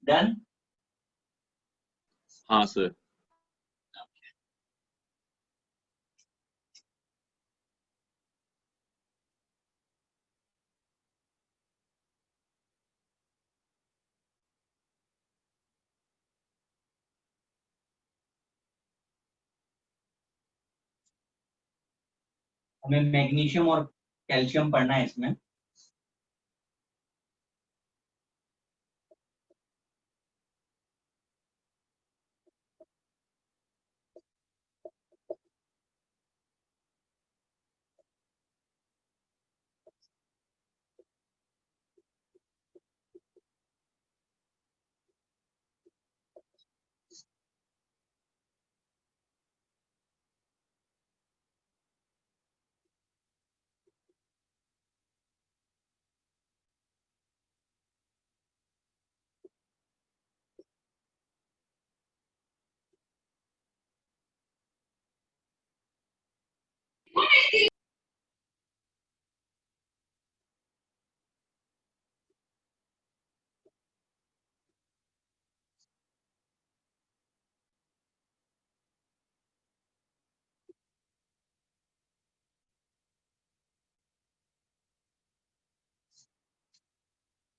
Speaker 1: Done.
Speaker 5: हाँ सर.
Speaker 1: हमें मैग्नीशियम और कैल्शियम पढ़ना है इसमें.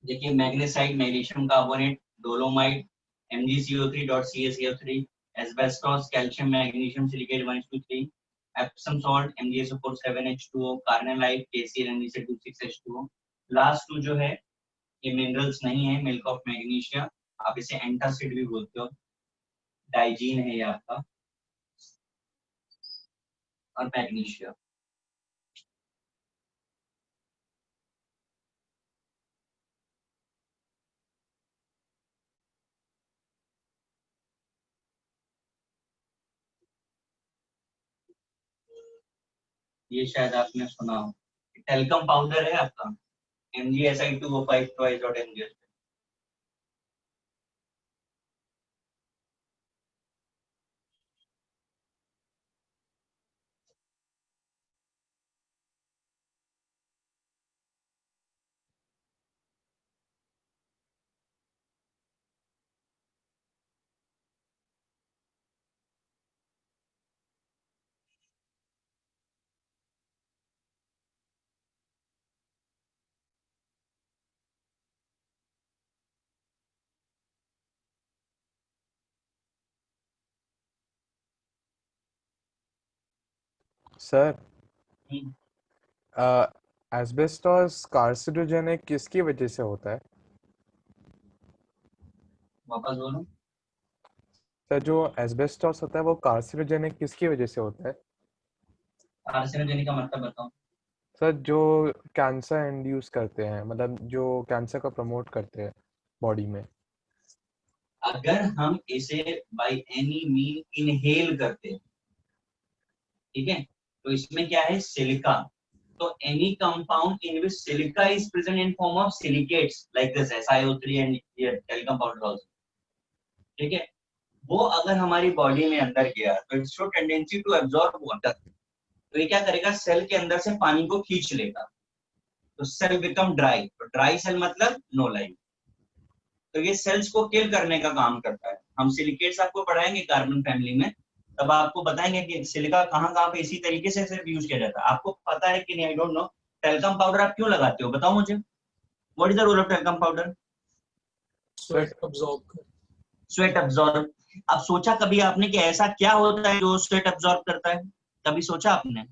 Speaker 1: देखिए magnesite, magnesium carbonate, dolomite, MgCO3.CaCO3, asbestos, calcium magnesium silicate 1:3, Epsom salt MgSO4 7H2O, carnallite KCl NaCl2 6H2O. Last two जो है ये मिनरल्स नहीं है, मिल्क ऑफ मैग्नीशिया, आप इसे एंटासिड भी बोलते हो. डाइजीन है ये आपका और मैग्नीशिया. ये शायद आपने सुना हो. टेल्कम पाउडर है आपका MgSi2O5 twice.mgs.
Speaker 3: Sir asbestos carcinogenic किसकी वजह से होता है?
Speaker 1: वापस बोलो।
Speaker 3: सर जो एस्बेस्टोस होता है वो कार्सिनोजेनिक किसकी वजह से होता है?
Speaker 1: कार्सिनोजेनिक का मतलब बताओ।
Speaker 3: सर जो कैंसर इंड्यूस करते हैं, मतलब जो कैंसर को प्रमोट करते हैं बॉडी में।
Speaker 1: अगर हम इसे बाय एनी मीन इनहेल करते हैं, ठीक है, तो इसमें क्या है, सिलिका। तो any compound in which silica is present in form of silicates like this SiO3 and telecom powder also, ठीक है, वो अगर हमारी बॉडी में अंदर गया तो it's show tendency to absorb water. तो ये क्या करेगा, सेल के अंदर से पानी को खींच लेगा, तो सेल बिकम ड्राई। तो ड्राई सेल मतलब नो लाइफ। तो ये सेल्स को किल करने का काम करता है। हम सिलिकेट्स आपको पढ़ाएंगे कार्बन फैमिली में, तब आपको बताएंगे कि सिलिका कहाँ कहाँ पे इसी तरीके से सिर्फ यूज किया जाता है। आपको पता है कि नहीं, I don't know. Talcum powder आप क्यों लगाते हो, बताओ मुझे। What is the role of talcum powder?
Speaker 8: Sweat absorb कर।
Speaker 1: Sweat absorb. अब सोचा कभी आपने कि ऐसा क्या होता है जो स्वेट अब्सॉर्ब करता है? कभी सोचा आपने?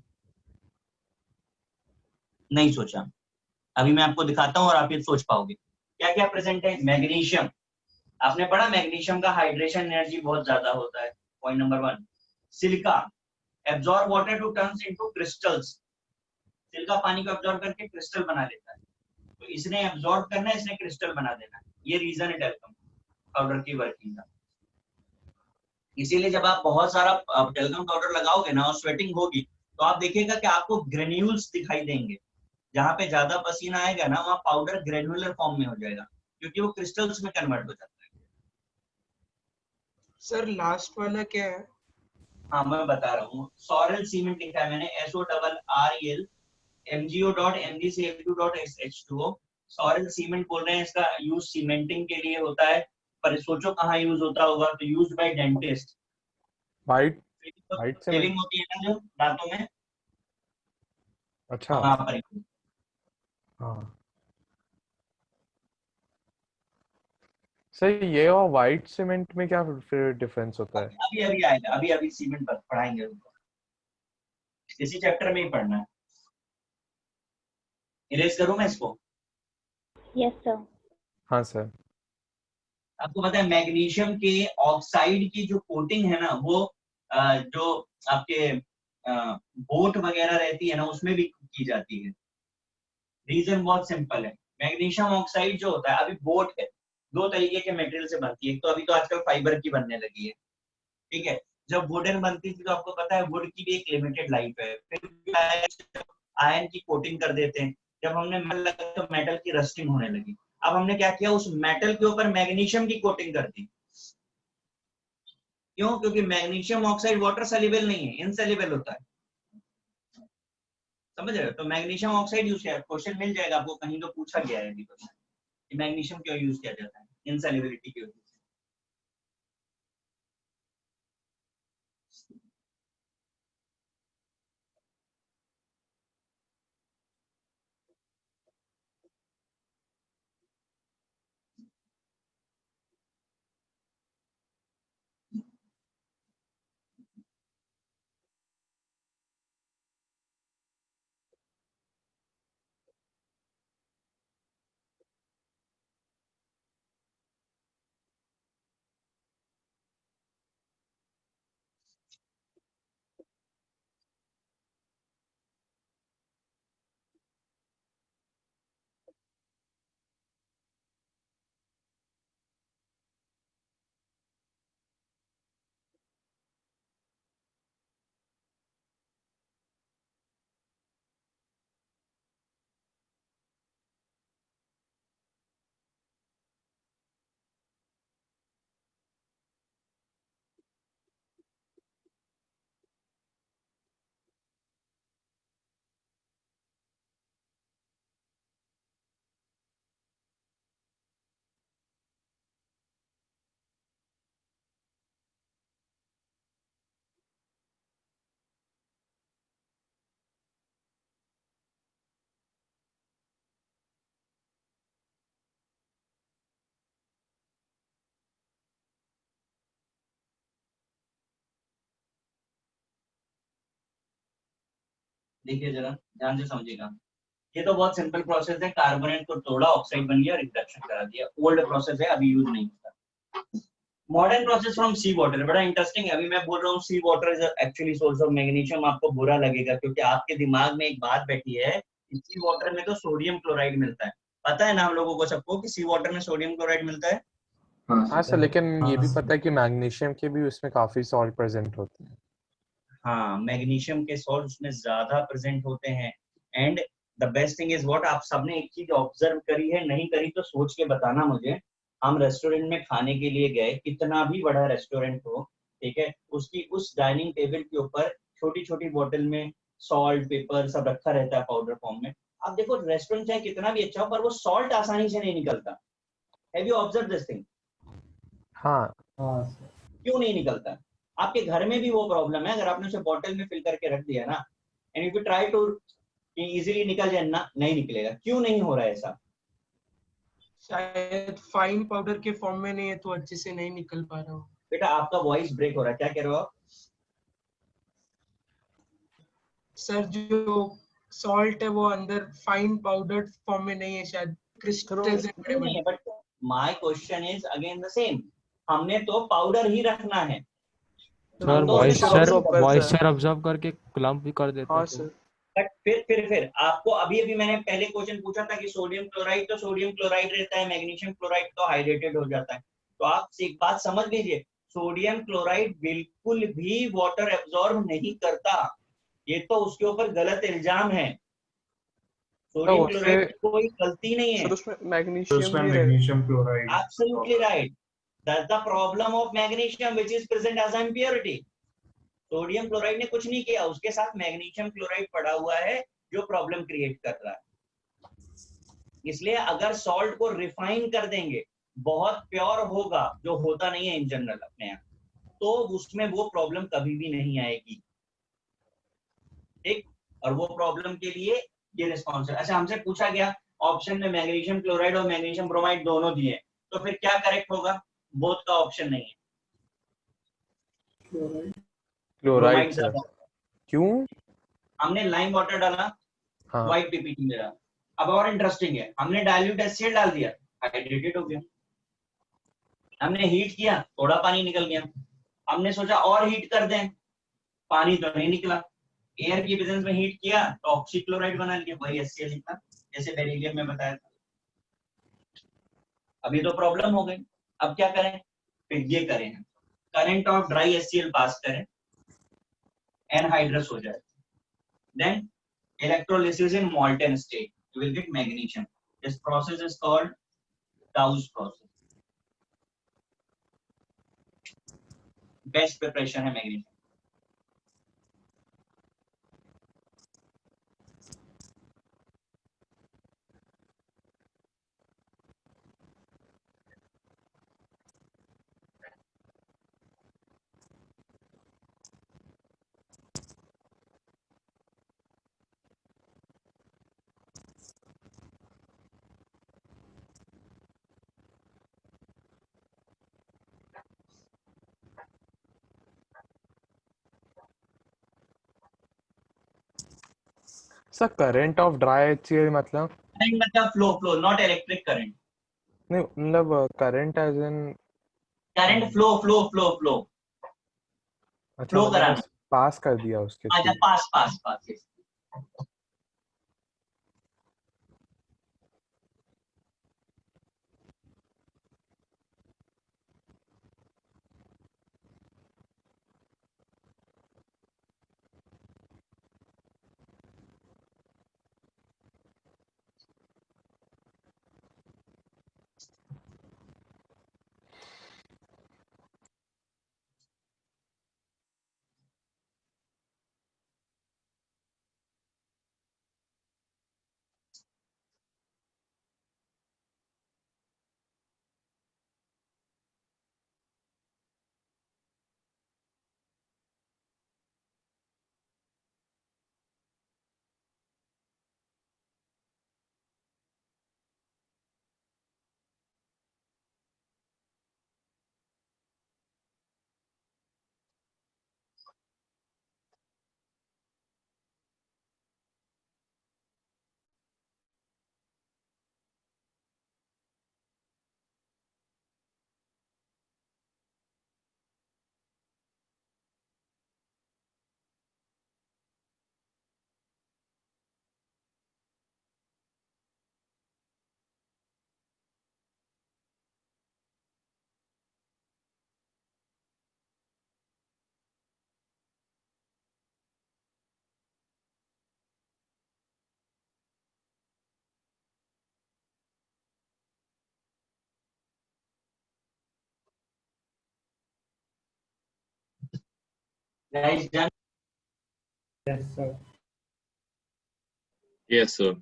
Speaker 1: नहीं सोचा। अभी मैं आपको दिखाता हूँ और आप ये सोच पाओगे। क्या क्या प्रेजेंट है? मैग्नीशियम। आपने पढ़ा मैग्नीशियम का हाइड्रेशन एनर्जी बहुत ज्यादा होता है, point number 1। Silica absorb water to turns into crystals. Silica पानी को एब्जॉर्ब करके क्रिस्टल बना लेता है। तो इसने एब्जॉर्ब करना है, इसने क्रिस्टल बना देना है। ये रीजन है टेल्कम पाउडर की वर्किंग का। इसीलिए जब आप बहुत सारा टेल्कम पाउडर लगाओगे ना और स्वेटिंग होगी, तो आप देखिएगा कि आपको ग्रेन्यूल्स दिखाई देंगे। जहां पे ज्यादा पसीना आएगा ना, वहां पाउडर ग्रेनुलर फॉर्म में हो जाएगा, क्योंकि वो क्रिस्टल्स में कन्वर्ट हो जाता है।
Speaker 2: सर लास्ट वाला क्या है?
Speaker 1: हाँ मैं बता रहा हूँ। सॉरेल सीमेंट लिखा है मैंने, SORREL MgO.MgCl2.SH2O। सॉरेल सीमेंट बोल रहे हैं, इसका यूज सीमेंटिंग के लिए होता है। पर सोचो कहाँ यूज होता होगा, तो use by dentist.
Speaker 3: White white
Speaker 1: filling
Speaker 3: cement.
Speaker 1: होती है ना जो दांतों में,
Speaker 3: अच्छा।
Speaker 1: वहां पर।
Speaker 3: हाँ सर, ये और वाइट सीमेंट में क्या फिर डिफरेंस होता है?
Speaker 1: अभी अभी आएगा, अभी अभी सीमेंट पर पढ़ाएंगे उनको, इसी चैप्टर में ही पढ़ना है। इरेज करूं मैं इसको?
Speaker 10: Yes sir.
Speaker 3: हाँ सर।
Speaker 1: आपको पता है मैग्नीशियम के ऑक्साइड की जो कोटिंग है ना, वो जो आपके बोट वगैरह रहती है ना, उसमें भी की जाती है। रीजन बहुत सिंपल है। मैग्नीशियम ऑक्साइड जो होता है, अभी बोट है, दो तरीके के मटेरियल से बनती है। एक तो अभी तो आजकल फाइबर की बनने लगी है, ठीक है। जब वुडन बनती थी तो आपको पता है वुड की भी एक लिमिटेड लाइफ है। फिर आयरन की कोटिंग कर देते हैं। जब हमने मेटल लगा तो मेटल की रस्टिंग होने लगी। अब हमने क्या किया, उस मेटल के ऊपर मैग्नीशियम की कोटिंग कर दी। क्यों? क्योंकि मैग्नीशियम ऑक्साइड वाटर सॉल्युबल नहीं है, इनसॉल्युबल होता है। समझ रहे हो? तो मैग्नीशियम ऑक्साइड यूज किया। क्वेश्चन मिल जाएगा आपको, कहीं तो पूछा गया है अभी क्वेश्चन कि मैग्नीशियम क्यों यूज किया जाता है, इनसॉल्युबिलिटी की वजह से। देखिए जरा ध्यान से समझिएगा, ये तो बहुत सिंपल प्रोसेस है, कार्बोनेट को तोड़ा, ऑक्साइड बन गया, रिडक्शन करा दिया। ओल्ड प्रोसेस है, अभी यूज नहीं होता। Modern process from sea water, बड़ा इंटरेस्टिंग है। अभी मैं बोल रहा हूँ sea water is actually source of magnesium, आपको बुरा लगेगा क्योंकि आपके दिमाग में एक बात बैठी है कि सी वाटर में तो सोडियम क्लोराइड मिलता है। पता है ना हम लोगों को सबको कि सी वाटर में सोडियम क्लोराइड मिलता है।
Speaker 4: हाँ
Speaker 3: हाँ
Speaker 4: सर।
Speaker 3: सर, लेकिन ये भी पता है कि मैग्नीशियम के भी उसमें काफी सॉल्ट प्रेजेंट होते हैं।
Speaker 1: हाँ, मैग्नीशियम के सॉल्ट उसमें ज्यादा प्रेजेंट होते हैं। And the best thing is what, आप सबने एक चीज ऑब्जर्व करी है, नहीं करी तो सोच के बताना मुझे। हम रेस्टोरेंट में खाने के लिए गए, कितना भी बड़ा रेस्टोरेंट हो, ठीक है, उसकी उस डाइनिंग टेबल के ऊपर छोटी छोटी बोतल में सॉल्ट पेपर सब रखा रहता है पाउडर फॉर्म में। आप देखो रेस्टोरेंट चाहे कितना भी अच्छा हो, पर वो सॉल्ट आसानी से नहीं निकलता। Have you observe this thing?
Speaker 3: हाँ
Speaker 6: हाँ सर।
Speaker 1: क्यों नहीं निकलता? आपके घर में भी वो प्रॉब्लम है, अगर आपने उसे बॉटल में फिल करके रख दिया ना, and if you try to easily निकल जाए ना, नहीं निकलेगा। क्यों नहीं हो रहा है ऐसा?
Speaker 2: शायद फाइन पाउडर के फॉर्म में नहीं है तो अच्छे से नहीं निकल पा रहा हूँ।
Speaker 1: बेटा आपका वॉइस ब्रेक हो रहा है, क्या कह रहे हो आप?
Speaker 2: सर जो सॉल्ट है वो अंदर फाइन पाउडर फॉर्म में नहीं है, शायद क्रिस्टल्स है बड़े
Speaker 1: क्यों नहीं है?
Speaker 2: बड़े।
Speaker 1: But my question is again the same, हमने तो पाउडर ही रखना है।
Speaker 11: सर
Speaker 1: हम तो उसे
Speaker 11: मॉइस्चर
Speaker 1: powder ही
Speaker 11: मॉइस्चर ऑब्जर्व करके क्लम्प भी कर देता
Speaker 2: हाँ
Speaker 11: है तो
Speaker 2: सर।
Speaker 1: बट फिर आपको अभी अभी मैंने पहले क्वेश्चन पूछा था कि सोडियम क्लोराइड तो सोडियम क्लोराइड रहता है, मैग्नीशियम क्लोराइड तो हाइड्रेटेड हो जाता है। तो आप एक बात समझ लीजिए, सोडियम क्लोराइड बिल्कुल भी वाटर एब्जॉर्ब नहीं करता। ये तो उसके ऊपर गलत इल्जाम है। सोडियम
Speaker 3: उससे
Speaker 1: क्लोराइड की कोई गलती नहीं है।
Speaker 3: सर उसमें
Speaker 6: तो
Speaker 3: मैग्नीशियम
Speaker 6: उसमें
Speaker 3: भी
Speaker 6: magnesium chloride
Speaker 1: Absolutely right. That's the problem of magnesium which is present as an impurity. Sodium chloride ने कुछ नहीं किया, उसके साथ मैग्नीशियम क्लोराइड पड़ा हुआ है जो प्रॉब्लम क्रिएट कर रहा है। इसलिए अगर सॉल्ट को रिफाइन कर देंगे, बहुत प्योर होगा, जो होता नहीं है इन जनरल अपने यहाँ, तो उसमें वो प्रॉब्लम कभी भी नहीं आएगी। ठीक, और वो प्रॉब्लम के लिए ये रिस्पॉन्स है। अच्छा, हमसे पूछा गया ऑप्शन में मैग्नीशियम क्लोराइड और मैग्नीशियम ब्रोमाइड दोनों दिए, तो फिर क्या करेक्ट होगा? बोथ का ऑप्शन नहीं है,
Speaker 3: क्लोराइड
Speaker 1: ब्रोमाइड
Speaker 3: सर।
Speaker 1: ज्यादा।
Speaker 3: क्यों?
Speaker 1: हमने लाइम वाटर डाला,
Speaker 3: हाँ
Speaker 1: व्हाइट पीपीटी में डाला। अब और इंटरेस्टिंग है, हमने डाइल्यूट एचसीएल डाल दिया, हाइड्रेटेड हो गया। हमने हीट किया, थोड़ा पानी निकल गया। हमने सोचा और हीट कर दें, पानी तो नहीं निकला। एयर की प्रेजेंस में हीट किया तो ऑक्सीक्लोराइड बना लिया, वही एचसीएल निकला, जैसे बेरिलियम में बताया था। अभी तो प्रॉब्लम हो गई। अब क्या करें? फिर ये करें, करंट ऑफ ड्राई एचसीएल पास करें, एनहाइड्रस हो जाए, then electrolysis in molten state, you will get magnesium. This process is called Gauss process. Best preparation है magnesium.
Speaker 3: Sir current of dry HCl मतलब?
Speaker 1: Current मतलब flow, not electric current.
Speaker 3: नहीं मतलब current as in
Speaker 1: Current flow
Speaker 3: अच्छा, मतलब
Speaker 1: कराना।
Speaker 3: बस पास कर दिया उसके
Speaker 1: अच्छा,
Speaker 3: थ्रू।
Speaker 1: पास। Yes. Guys, done?
Speaker 6: Yes, sir.
Speaker 5: Yes, sir.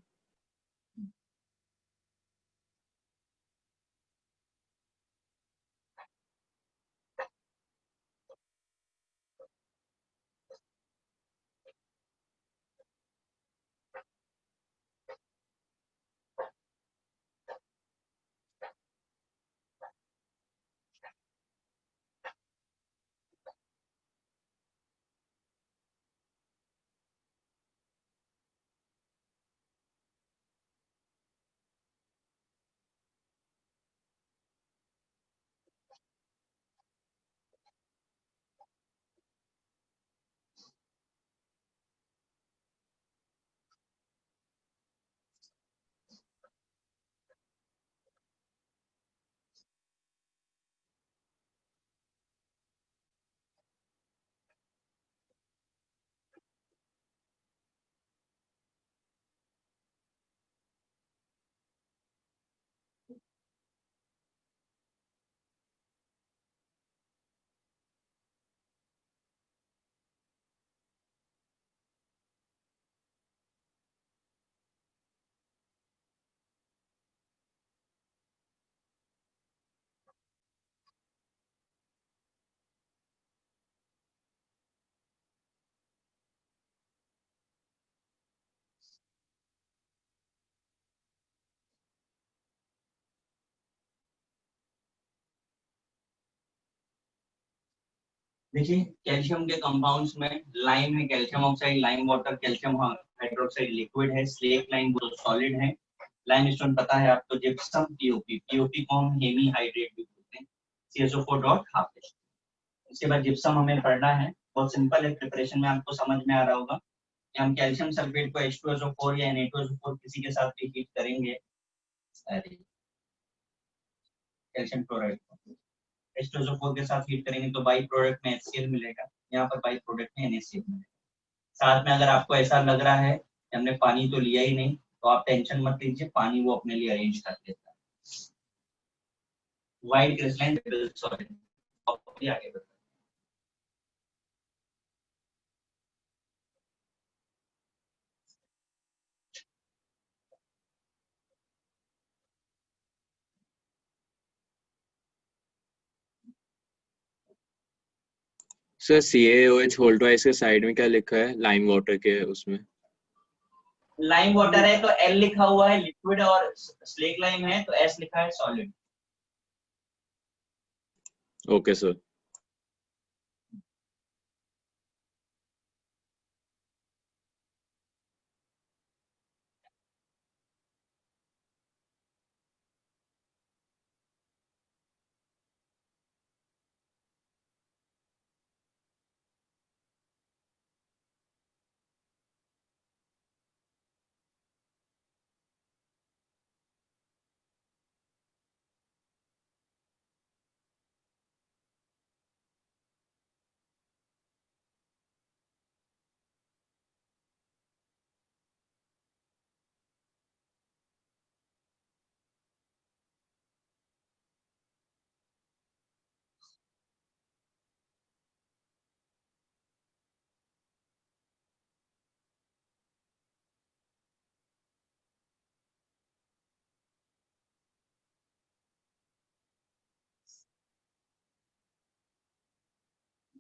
Speaker 1: देखिए कैल्शियम के कंपाउंड्स में लाइम है, calcium oxide, lime water, calcium hydroxide liquid है, स्लेट लाइम वो सॉलिड है, लाइमस्टोन पता है आपको, जिप्सम, पीओपी, पीओपी को हम हेमी हाइड्रेट भी बोलते हैं, CSO4 डॉट हाफ। उसके बाद जिप्सम हमें पढ़ना है, बहुत सिंपल है, प्रिपरेशन में आपको समझ में आ रहा होगा कि हम कैल्शियम सल्फेट को H2SO4 या Na2SO4 किसी के साथ भी हीट करेंगे, कैल्शियम क्लोराइड को H2SO4 के साथ हीट करेंगे तो बाई प्रोडक्ट में HCl मिलेगा, यहाँ पर बाई प्रोडक्ट में NaCl मिलेगा। साथ में अगर आपको ऐसा लग रहा है कि हमने पानी तो लिया ही नहीं, तो आप टेंशन मत लीजिए, पानी वो अपने लिए अरेंज कर देता है। वाइट क्रिस्टलाइन सॉलिड, आगे बढ़ते हैं।
Speaker 5: सर CaOH होल ट्वाइस के साइड में क्या लिखा है लाइम वाटर के उसमें?
Speaker 1: लाइम वाटर है तो L लिखा हुआ है लिक्विड, और स्लेक लाइम है तो S लिखा है solid.
Speaker 5: Okay sir.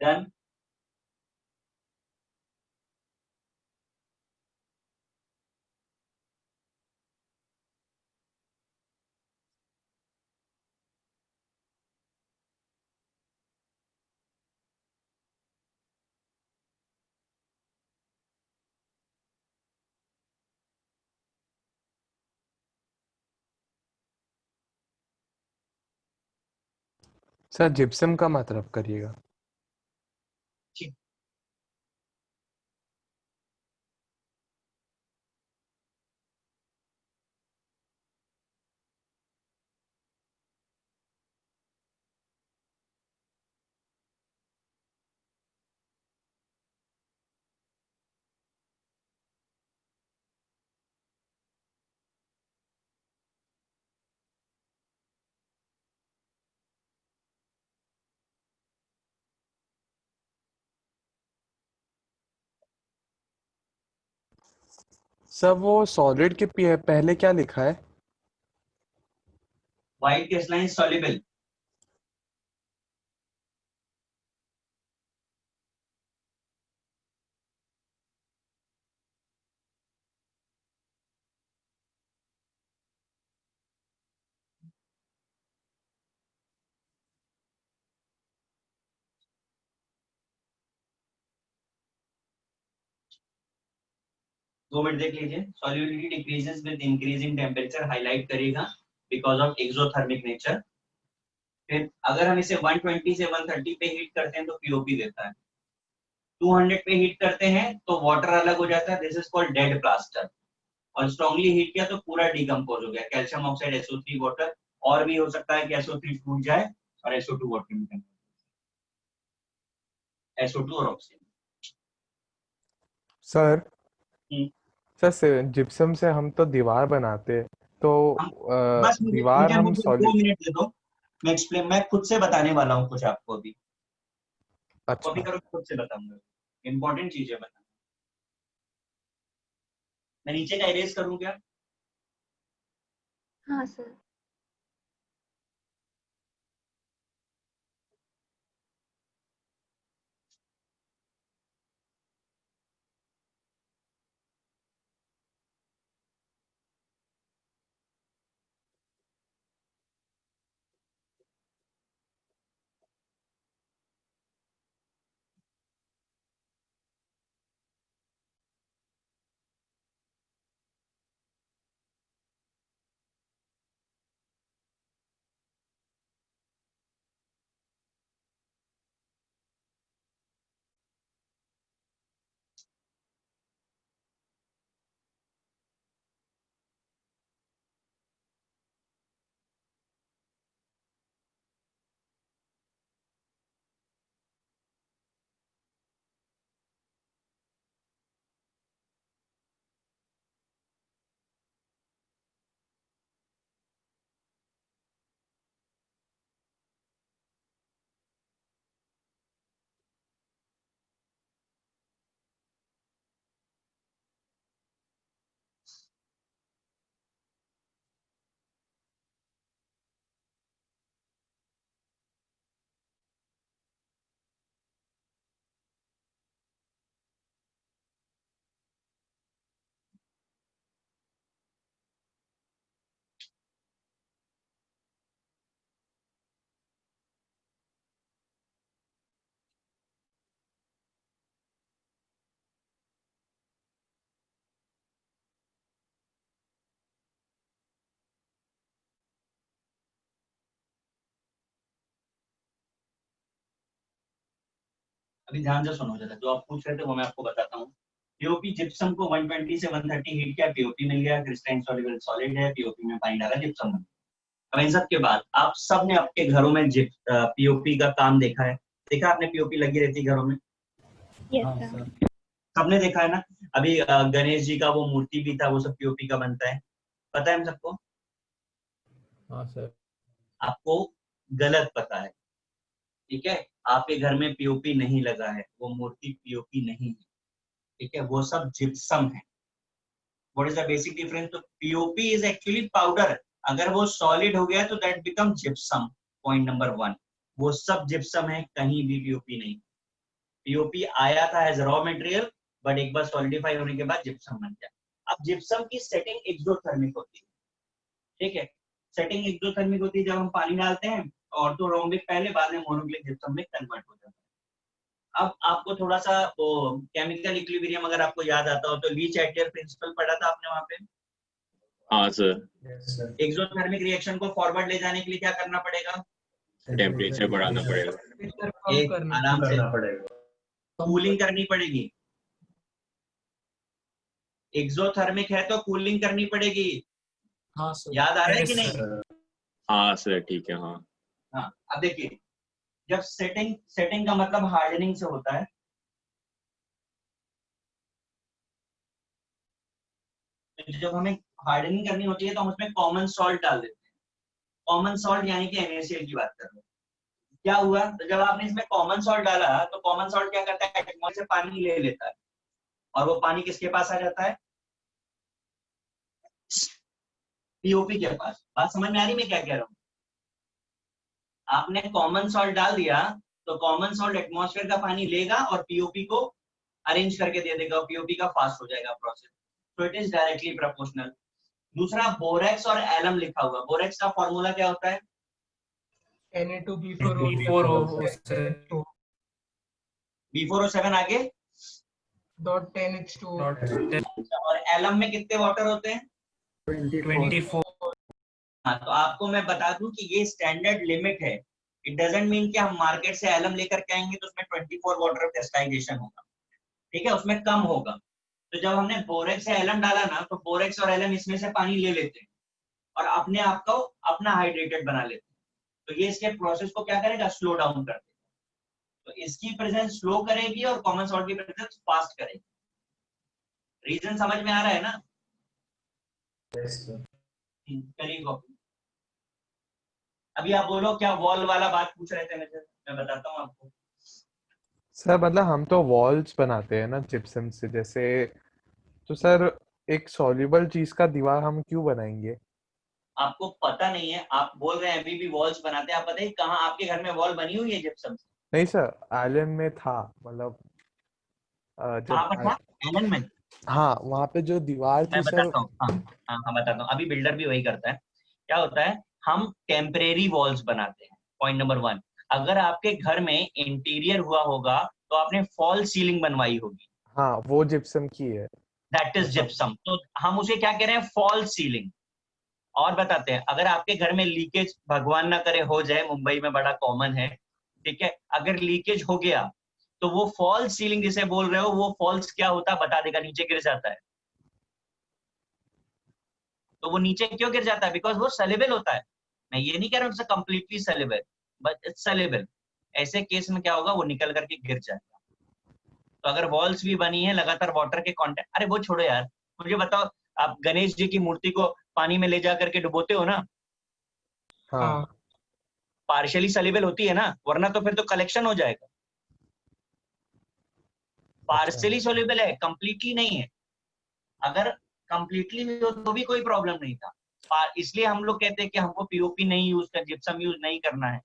Speaker 1: Done.
Speaker 3: Sir gypsum का मतलब करिएगा। सर वो सॉलिड के पहले क्या लिखा है?
Speaker 1: White crystalline soluble. दो मिनट देख लीजिए। Solubility decreases with increase in temperature, highlight करेगा बिकॉज ऑफ एक्सोथर्मिक नेचर। फिर अगर हम इसे 120 से 130 पे हीट करते हैं तो पीओपी देता है। 200 पे हीट करते हैं तो वाटर अलग हो जाता है, this is called dead plaster. और स्ट्रांगली हीट किया तो पूरा डिकम्पोज हो गया, कैल्शियम ऑक्साइड SO3 वाटर। और भी हो सकता है कि SO3 टूट जाए और SO2 वाटर में कन्वर्ट, SO2 और ऑक्सीजन।
Speaker 3: सर
Speaker 1: हम्म।
Speaker 3: सर जिप्सम से हम तो दीवार बनाते हैं, तो
Speaker 1: बस
Speaker 3: दीवार
Speaker 1: मुझे
Speaker 3: हम
Speaker 1: 2
Speaker 3: सॉलिड।
Speaker 1: मिनट दे दो, मैं खुद से बताने वाला हूँ कुछ आपको अभी। कॉपी
Speaker 3: अच्छा
Speaker 1: करो, खुद से बताऊंगा, इंपॉर्टेंट चीजें बताऊंगा। मैं नीचे का इरेज करूँ क्या?
Speaker 10: हाँ सर।
Speaker 1: अभी ध्यान से सुनो जरा, जो आप पूछ रहे थे वो मैं आपको बताता हूँ। पीओपी जिप्सम को 120 से 130 हीट किया, पीओपी मिल गया, क्रिस्टलाइन सॉल्युबल सॉलिड है, पीओपी में पानी डाला, जिप्सम बन गया। अब इन सब के बाद आप सब ने आपके घरों में पीओपी का काम देखा है, देखा आपने पीओपी लगी रहती है घरों में,
Speaker 10: यस
Speaker 6: हाँ
Speaker 10: सर।
Speaker 6: सर।
Speaker 1: सबने देखा है ना। अभी गणेश जी का वो मूर्ति भी था, वो सब पीओपी का बनता है, पता है हम सबको।
Speaker 6: हाँ सर।
Speaker 1: आपको गलत पता है, ठीक है। आपके घर में पीओपी नहीं लगा है, वो मूर्ति पीओपी नहीं है, ठीक है, वो सब जिप्सम है। What is the basic difference? तो पीओपी इज एक्चुअली पाउडर, अगर वो सॉलिड हो गया तो that become gypsum. Point number 1, वो सब जिप्सम है, कहीं भी पीओपी नहीं। पीओपी आया था एज रॉ मटेरियल, बट एक बार सॉलिडिफाई होने के बाद जिप्सम बन गया। अब जिप्सम की सेटिंग एक्सोथर्मिक होती है, ठीक है। सेटिंग एक्सोथर्मिक होती है जब हम पानी डालते हैं, ऑर्थोरोम्बिक पहले, बाद में मोनोक्लिक जिप्सम में कन्वर्ट हो जाता है। अब आपको थोड़ा सा वो केमिकल इक्विलिब्रियम अगर आपको याद आता हो तो ली-चैटियर प्रिंसिपल पढ़ा था आपने वहां पे।
Speaker 5: हाँ sir,
Speaker 6: yes sir.
Speaker 1: Exothermic reaction को फॉरवर्ड ले जाने के लिए क्या करना पड़ेगा?
Speaker 5: टेम्परेचर बढ़ाना पड़ेगा।
Speaker 2: कम
Speaker 1: एक
Speaker 2: करना
Speaker 1: आराम से
Speaker 6: पड़ेगा।
Speaker 1: कूलिंग करनी पड़ेगी। एक्सोथर्मिक है तो कूलिंग करनी पड़ेगी,
Speaker 8: हाँ सर।
Speaker 1: याद आ रहा है कि
Speaker 8: Yes,
Speaker 1: नहीं?
Speaker 8: sir.
Speaker 5: हाँ सर, ठीक है। हाँ
Speaker 1: हाँ, अब देखिए, जब सेटिंग का मतलब हार्डनिंग से होता है, तो जब हमें हार्डनिंग करनी होती है तो हम उसमें कॉमन सॉल्ट डाल देते हैं। कॉमन सॉल्ट यानी कि NaCl की बात कर रहे हैं। क्या हुआ, तो जब आपने इसमें कॉमन सॉल्ट डाला तो कॉमन सॉल्ट क्या करता है, एटमॉस्फेयर से पानी ले लेता है और वो पानी किसके पास आ जाता है? पीओपी के पास। बात समझ में आ रही मैं क्या कह रहा हूँ? आपने कॉमन सॉल्ट डाल दिया तो कॉमन सॉल्ट एटमॉस्फेयर का पानी लेगा और पीओपी को अरेंज करके दे देगा, पीओपी का फास्ट हो जाएगा प्रोसेस। तो इट इज डायरेक्टली प्रोपोर्शनल। दूसरा बोरेक्स और एलम लिखा हुआ, बोरेक्स का फॉर्मूला क्या होता है?
Speaker 2: Na2B4O2
Speaker 1: B4O7 आगे
Speaker 2: .10H2
Speaker 1: और एलम में कितने वाटर होते हैं?
Speaker 8: 24।
Speaker 1: हाँ, तो आपको मैं बता दूं कि ये स्टैंडर्ड लिमिट है। इट डजंट मीन कि हम मार्केट से एलम लेकर के आएंगे तो उसमें 24 वाटर क्रिस्टलाइजेशन होगा, ठीक है, उसमें कम होगा। तो जब हमने बोरेक्स से एलम डाला ना, तो बोरेक्स और एलम इसमें से पानी ले लेते हैं और अपने आप को अपना हाइड्रेटेड बना लेते हैं। तो ये इसके प्रोसेस को क्या करेगा? स्लो डाउन कर देगा। तो इसकी प्रेजेंस स्लो करेगी और कॉमन सॉल्ट की प्रेजेंस फास्ट करेगी। रीजन समझ में आ रहा है ना? करिए कॉपी। अभी आप बोलो क्या वॉल वाला बात पूछ रहे थे मुझे, मैं बताता हूँ आपको।
Speaker 3: सर मतलब हम तो वॉल्स बनाते हैं ना जिप्सम से जैसे, तो सर एक सॉल्युबल चीज का दीवार हम क्यों बनाएंगे?
Speaker 1: आपको पता नहीं है, आप बोल रहे हैं अभी भी वॉल्स बनाते हैं। आप पता है कहाँ आपके घर में वॉल बनी हुई है जिप्सम से?
Speaker 3: नहीं सर, आइलैंड में था, मतलब
Speaker 1: कहाँ
Speaker 3: जब
Speaker 1: पर था? एलन में?
Speaker 3: हाँ वहाँ पे जो दीवार थी
Speaker 1: मैं
Speaker 3: सर।
Speaker 1: बताता हूँ। हाँ हाँ हाँ, बताता हूँ। अभी बिल्डर भी वही करता है। क्या होता है, हम टेम्परेरी वॉल्स बनाते हैं। पॉइंट नंबर 1, अगर आपके घर में इंटीरियर हुआ होगा तो आपने फॉल सीलिंग बनवाई होगी,
Speaker 3: हाँ वो जिप्सम की है।
Speaker 1: That is gypsum. तो हम उसे क्या कह रहे हैं? Fall ceiling. और बताते हैं, अगर आपके घर में लीकेज भगवान ना करे हो जाए, मुंबई में बड़ा कॉमन है, ठीक है, अगर लीकेज हो गया तो वो फॉल्स सीलिंग जिसे बोल रहे हो, वो फॉल्स क्या होता है बता देगा, नीचे गिर जाता है। तो वो नीचे क्यों गिर जाता है? बिकॉज वो सेलेबल होता है। मैं ये नहीं कह रहा हूँ completely saleable, but it's saleable. ऐसे केस में क्या होगा, वो निकल करके गिर जाएगा। तो अगर वॉल्स भी बनी है लगातार वाटर के कांटेक्ट, अरे वो छोड़ो यार, मुझे बताओ, आप गणेश जी की मूर्ति को पानी में ले जा करके डुबोते हो ना?
Speaker 3: हाँ
Speaker 1: पार्शियली सेलेबल होती है ना, वरना तो फिर तो कलेक्शन हो जाएगा।
Speaker 3: अच्छा।
Speaker 1: पार्शियली सोल्यूबल है, कंप्लीटली नहीं है। अगर कंप्लीटली भी हो तो भी कोई प्रॉब्लम नहीं था। इसलिए हम लोग कहते हैं कि हमको पीओपी नहीं यूज कर, जिप्सम यूज नहीं करना है,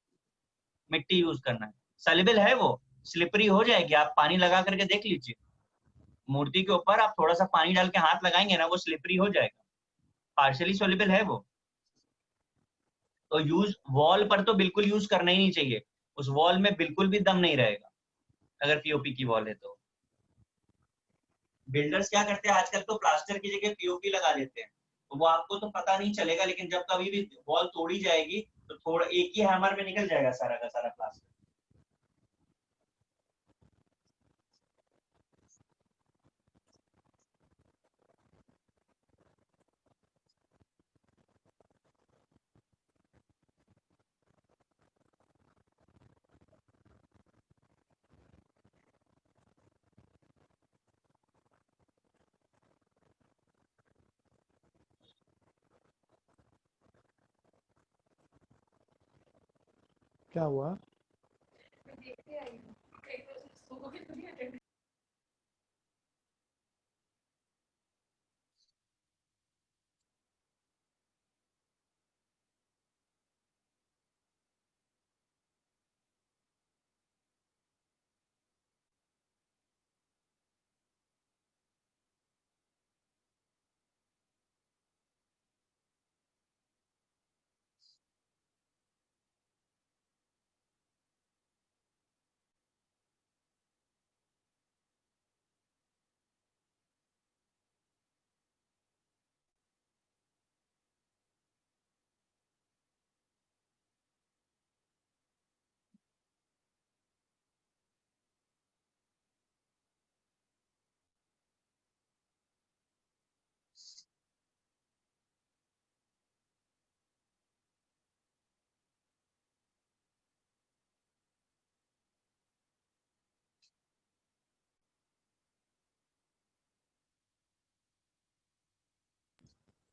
Speaker 1: मिट्टी यूज करना है। सोल्यूबल है, वो स्लिपरी हो जाएगी। आप पानी लगा करके देख लीजिए, मूर्ति के ऊपर आप थोड़ा सा पानी डाल के हाथ लगाएंगे ना, वो स्लिपरी हो जाएगा। पार्शियली सोल्यूबल है वो। तो यूज वॉल पर तो बिल्कुल यूज करना ही नहीं चाहिए, उस वॉल में बिल्कुल भी दम नहीं रहेगा अगर पीओपी की वॉल है तो। बिल्डर्स क्या करते हैं आजकल, तो प्लास्टर की जगह पीओपी लगा देते हैं, तो वो आपको तो पता नहीं चलेगा, लेकिन जब कभी भी वॉल तोड़ी जाएगी तो थोड़ा एक ही हैमर में निकल जाएगा सारा का सारा प्लास्टर।
Speaker 3: क्या हुआ?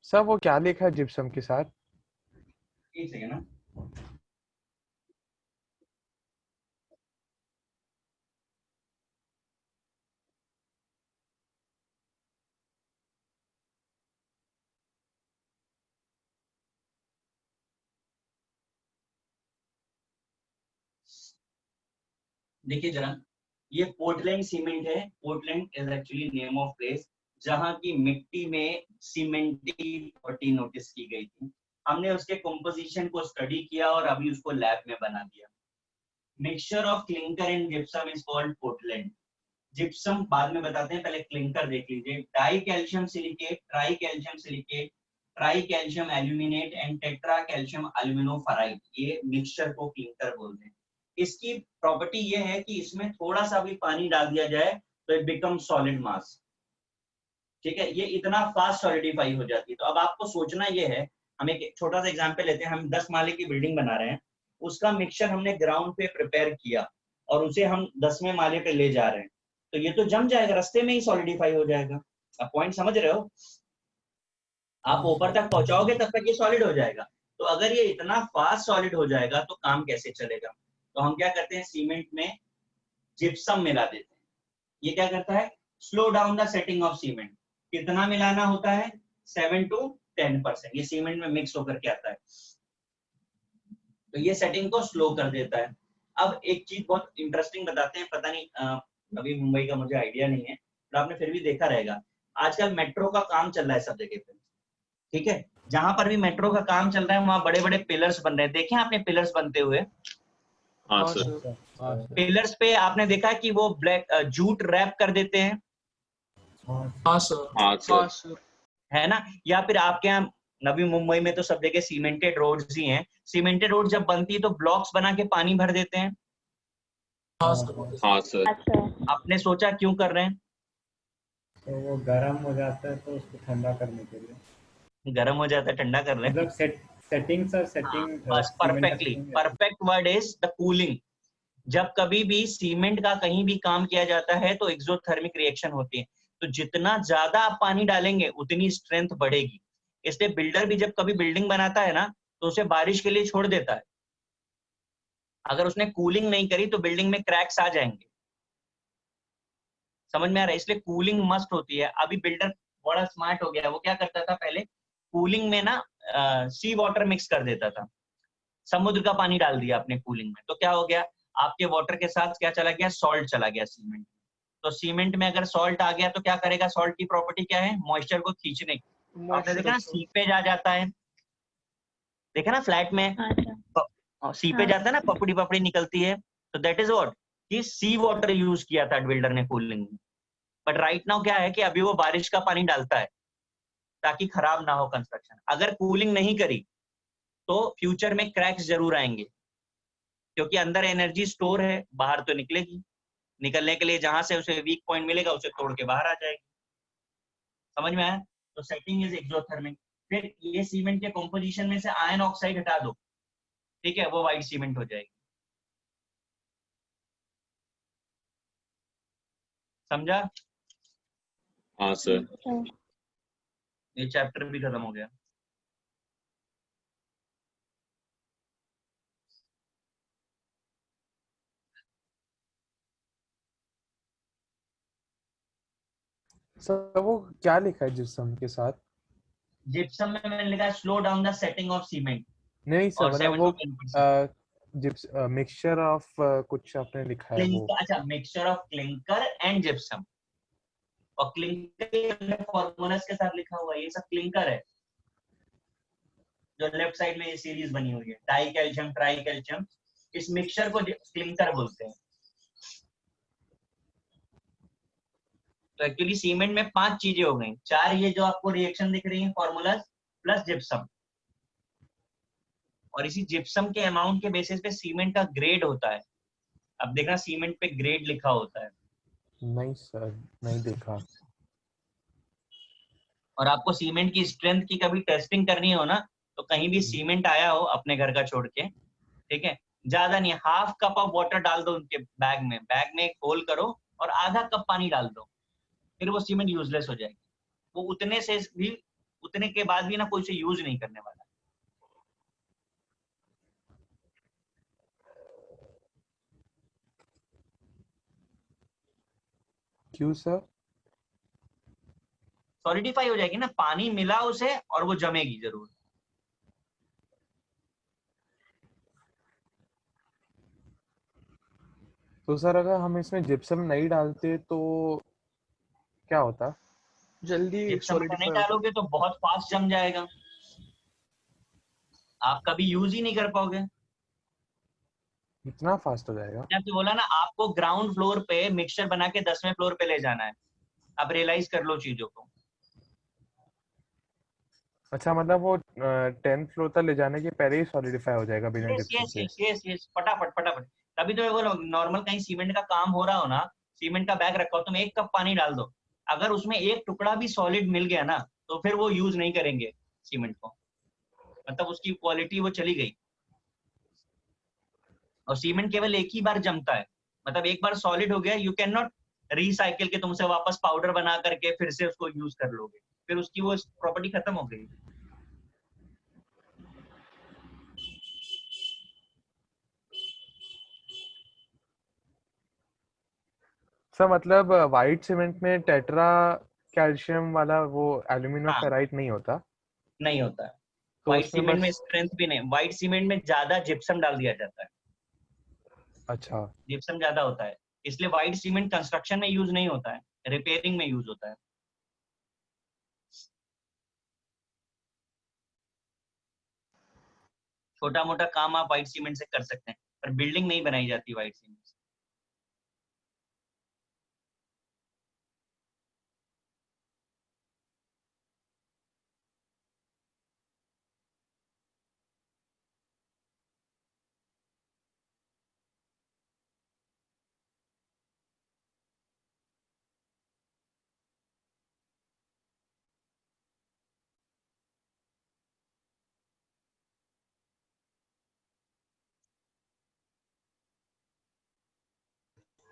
Speaker 3: सर वो क्या लिखा है जिप्सम के साथ?
Speaker 1: एक सेकेंड ना। देखिए जरा, ये पोर्टलैंड सीमेंट है। Portland is actually name of place जहाँ की मिट्टी में सीमेंटी प्रॉपर्टी नोटिस की गई थी। हमने उसके कंपोजिशन को स्टडी किया और अभी उसको लैब में बना दिया। Mixture of clinker and gypsum is called Portland. Gypsum बाद में बताते हैं, पहले क्लिंकर देख लीजिए। Dicalcium silicate, tricalcium silicate, tricalcium aluminate and tetracalcium aluminoferrite, ये मिक्सचर को क्लिंकर बोलते हैं। इसकी प्रॉपर्टी ये है कि इसमें थोड़ा सा भी पानी डाल दिया जाए तो इट बिकम सॉलिड मास। ठीक है, ये इतना फास्ट सॉलिडिफाई हो जाती है। तो अब आपको सोचना ये है, हम एक छोटा सा एग्जांपल लेते हैं। हम 10 माले की बिल्डिंग बना रहे हैं, उसका मिक्सचर हमने ग्राउंड पे प्रिपेयर किया और उसे हम 10वें माले पे ले जा रहे हैं, तो ये तो जम जाएगा, रास्ते में ही सॉलिडिफाई हो जाएगा। आप पॉइंट समझ रहे हो? आप ऊपर तक पहुंचाओगे तब तक ये सॉलिड हो जाएगा। तो अगर ये इतना फास्ट सॉलिड हो जाएगा तो काम कैसे चलेगा? तो हम क्या करते हैं, सीमेंट में जिप्सम मिला देते हैं। ये क्या करता है, slow down the setting of cement. कितना मिलाना होता है? 7 to 10%। ये सीमेंट में मिक्स होकर के आता है, तो ये सेटिंग को स्लो कर देता है। अब एक चीज बहुत इंटरेस्टिंग बताते हैं, पता नहीं अभी मुंबई का मुझे आइडिया नहीं है, तो आपने फिर भी देखा रहेगा, आजकल मेट्रो का काम चल रहा है सब जगह पे। ठीक है, जहां पर भी मेट्रो का काम चल रहा है वहां बड़े बड़े पिलर्स बन रहे हैं। देखे आपने पिलर्स बनते हुए?
Speaker 5: हाँ सर।
Speaker 1: पिलर्स पे आपने देखा कि वो ब्लैक जूट रैप कर देते हैं,
Speaker 8: हाँ सर।
Speaker 5: हाँ सर।
Speaker 1: है ना? या फिर आपके यहाँ नवी मुंबई में तो सब जगह सीमेंटेड रोड्स ही हैं। सीमेंटेड रोड जब बनती है तो ब्लॉक्स बना के पानी भर देते हैं।
Speaker 8: हाँ सर।
Speaker 5: हाँ सर।
Speaker 10: अच्छा,
Speaker 1: आपने सोचा क्यों कर रहे हैं?
Speaker 6: तो वो गर्म हो जाता है तो उसको ठंडा करने के लिए,
Speaker 1: गर्म हो जाता है, ठंडा कर रहे हैं।
Speaker 6: मतलब सेटिंग सर, सेटिंग
Speaker 1: बस perfectly, perfect word is the cooling. जब कभी भी सीमेंट का कहीं भी काम किया जाता है तो एक्सोथर्मिक रिएक्शन होती है, तो जितना ज्यादा आप पानी डालेंगे उतनी स्ट्रेंथ बढ़ेगी। इसलिए बिल्डर भी जब कभी बिल्डिंग बनाता है ना तो उसे बारिश के लिए छोड़ देता है। अगर उसने कूलिंग नहीं करी तो बिल्डिंग में क्रैक्स आ जाएंगे। समझ में आ रहा है? इसलिए कूलिंग मस्ट होती है। अभी बिल्डर बड़ा स्मार्ट हो गया, वो क्या करता था पहले, कूलिंग में ना सी वाटर मिक्स कर देता था। समुद्र का पानी डाल दिया आपने कूलिंग में, तो क्या हो गया, आपके वाटर के साथ क्या चला गया, सॉल्ट चला गया सीमेंट। तो सीमेंट में अगर सॉल्ट आ गया तो क्या करेगा, सॉल्ट की प्रॉपर्टी क्या है, मॉइस्चर को खींचने की। आपने देखा ना सीपेज आ जाता है, देखा ना फ्लैट में सीपेज आता है ना, पपड़ी पपड़ी निकलती है, तो दैट इज व्हाट, कि सी वाटर यूज किया था बिल्डर ने कूलिंग में। बट राइट नाउ क्या है कि अभी वो बारिश का पानी डालता है ताकि खराब ना हो कंस्ट्रक्शन। अगर कूलिंग नहीं करी तो फ्यूचर में क्रैक्स जरूर आएंगे, क्योंकि अंदर एनर्जी स्टोर है, बाहर तो निकलेगी। निकलने के लिए जहां से उसे वीक पॉइंट मिलेगा उसे तोड़ के बाहर आ जाएगी। समझ में आया? तो सेटिंग इज एक्सोथर्मिक। फिर ये सीमेंट के कंपोजिशन में से आयरन ऑक्साइड हटा दो, ठीक है, वो व्हाइट सीमेंट हो जाएगी। समझा?
Speaker 5: हाँ सर।
Speaker 1: ये चैप्टर भी खत्म हो गया।
Speaker 3: सर वो क्या लिखा है जिप्सम के साथ?
Speaker 1: जिप्सम में मैंने लिखा है slow down the setting of cement.
Speaker 3: नहीं सर,
Speaker 1: और
Speaker 3: मतलब
Speaker 1: 7
Speaker 3: वो
Speaker 1: to 10%
Speaker 3: जिप्स मिक्सचर ऑफ कुछ आपने लिखा है वो।
Speaker 1: क्लिंकर, अच्छा, mixture of clinker and gypsum. और क्लिंकर फॉर्मूलास के साथ लिखा हुआ है, ये सब क्लिंकर है। जो लेफ्ट साइड में ये सीरीज बनी हुई है, डाई कैल्शियम, ट्राई कैल्शियम, इस मिक्सचर को क्लिंकर बोलते हैं। तो एक्चुअली सीमेंट में 5 चीजें हो गई, 4 ये जो आपको रिएक्शन दिख रही है फॉर्मूलास, प्लस जिप्सम। और इसी जिप्सम के अमाउंट के बेसिस पे सीमेंट का ग्रेड होता है। अब देखना सीमेंट पे ग्रेड लिखा होता है।
Speaker 3: नहीं सर, नहीं देखा।
Speaker 1: और आपको सीमेंट की स्ट्रेंथ की कभी टेस्टिंग करनी हो ना, तो कहीं भी सीमेंट आया हो अपने घर का छोड़ के, ठीक है, ज्यादा नहीं, हाफ कप ऑफ वाटर डाल दो उनके बैग में एक होल करो और आधा कप पानी डाल दो, फिर वो सीमेंट यूजलेस हो जाएगी। वो उतने के बाद भी ना कोई से यूज नहीं करने वाला।
Speaker 3: क्यों सर?
Speaker 1: सॉलिडिफाई हो जाएगी ना, पानी मिला उसे और वो जमेगी जरूर।
Speaker 3: तो सर अगर हम इसमें जिप्सम नहीं डालते तो क्या होता? जल्दी
Speaker 1: जिप्सम अगर नहीं
Speaker 3: सॉलिडिफाई होता?
Speaker 1: डालोगे तो बहुत फास्ट जम जाएगा, आप कभी यूज ही नहीं कर पाओगे।
Speaker 3: इतना फास्ट हो जाएगा?
Speaker 1: मैंने आपसे बोला ना, आपको ग्राउंड फ्लोर पे मिक्सचर बना के 10वें फ्लोर पे ले जाना है, आप रियलाइज कर लो चीजों को।
Speaker 3: अच्छा, मतलब वो 10th फ्लोर तक ले जाने के पहले ही सॉलिडिफाई हो जाएगा बिना
Speaker 1: यस
Speaker 3: जिप्सम
Speaker 1: यस
Speaker 3: के?
Speaker 1: यस यस यस, फटाफट फटाफट। तभी तो मैं बोला, नॉर्मल कहीं सीमेंट का काम हो रहा हो ना, सीमेंट का बैग रखा हो, तुम 1 कप पानी डाल दो, अगर उसमें एक टुकड़ा भी सॉलिड मिल गया ना, तो फिर वो यूज नहीं करेंगे सीमेंट को, मतलब उसकी क्वालिटी वो चली गई। और सीमेंट केवल एक ही बार जमता है, मतलब एक बार सॉलिड हो गया, यू कैन नॉट रिसाइकिल के तुम उसे वापस पाउडर बना करके फिर से उसको यूज कर लोगे, फिर उसकी वो प्रॉपर्टी खत्म हो गई।
Speaker 3: सर मतलब वाइट सीमेंट में टेट्रा कैल्शियम वाला वो एल्यूमिनियम
Speaker 1: हाँ,
Speaker 3: फेराइट नहीं होता?
Speaker 1: नहीं होता है।
Speaker 3: तो
Speaker 1: व्हाइट
Speaker 3: उसमें
Speaker 1: सीमेंट में
Speaker 3: बस
Speaker 1: स्ट्रेंथ भी नहीं, व्हाइट सीमेंट में ज्यादा जिप्सम डाल दिया जाता है,
Speaker 3: अच्छा।
Speaker 1: जिप्सम ज्यादा होता है, इसलिए व्हाइट सीमेंट कंस्ट्रक्शन में यूज नहीं होता है, रिपेयरिंग में यूज होता है। छोटा मोटा काम आप व्हाइट सीमेंट से कर सकते हैं, पर बिल्डिंग नहीं बनाई जाती व्हाइट सीमेंट से।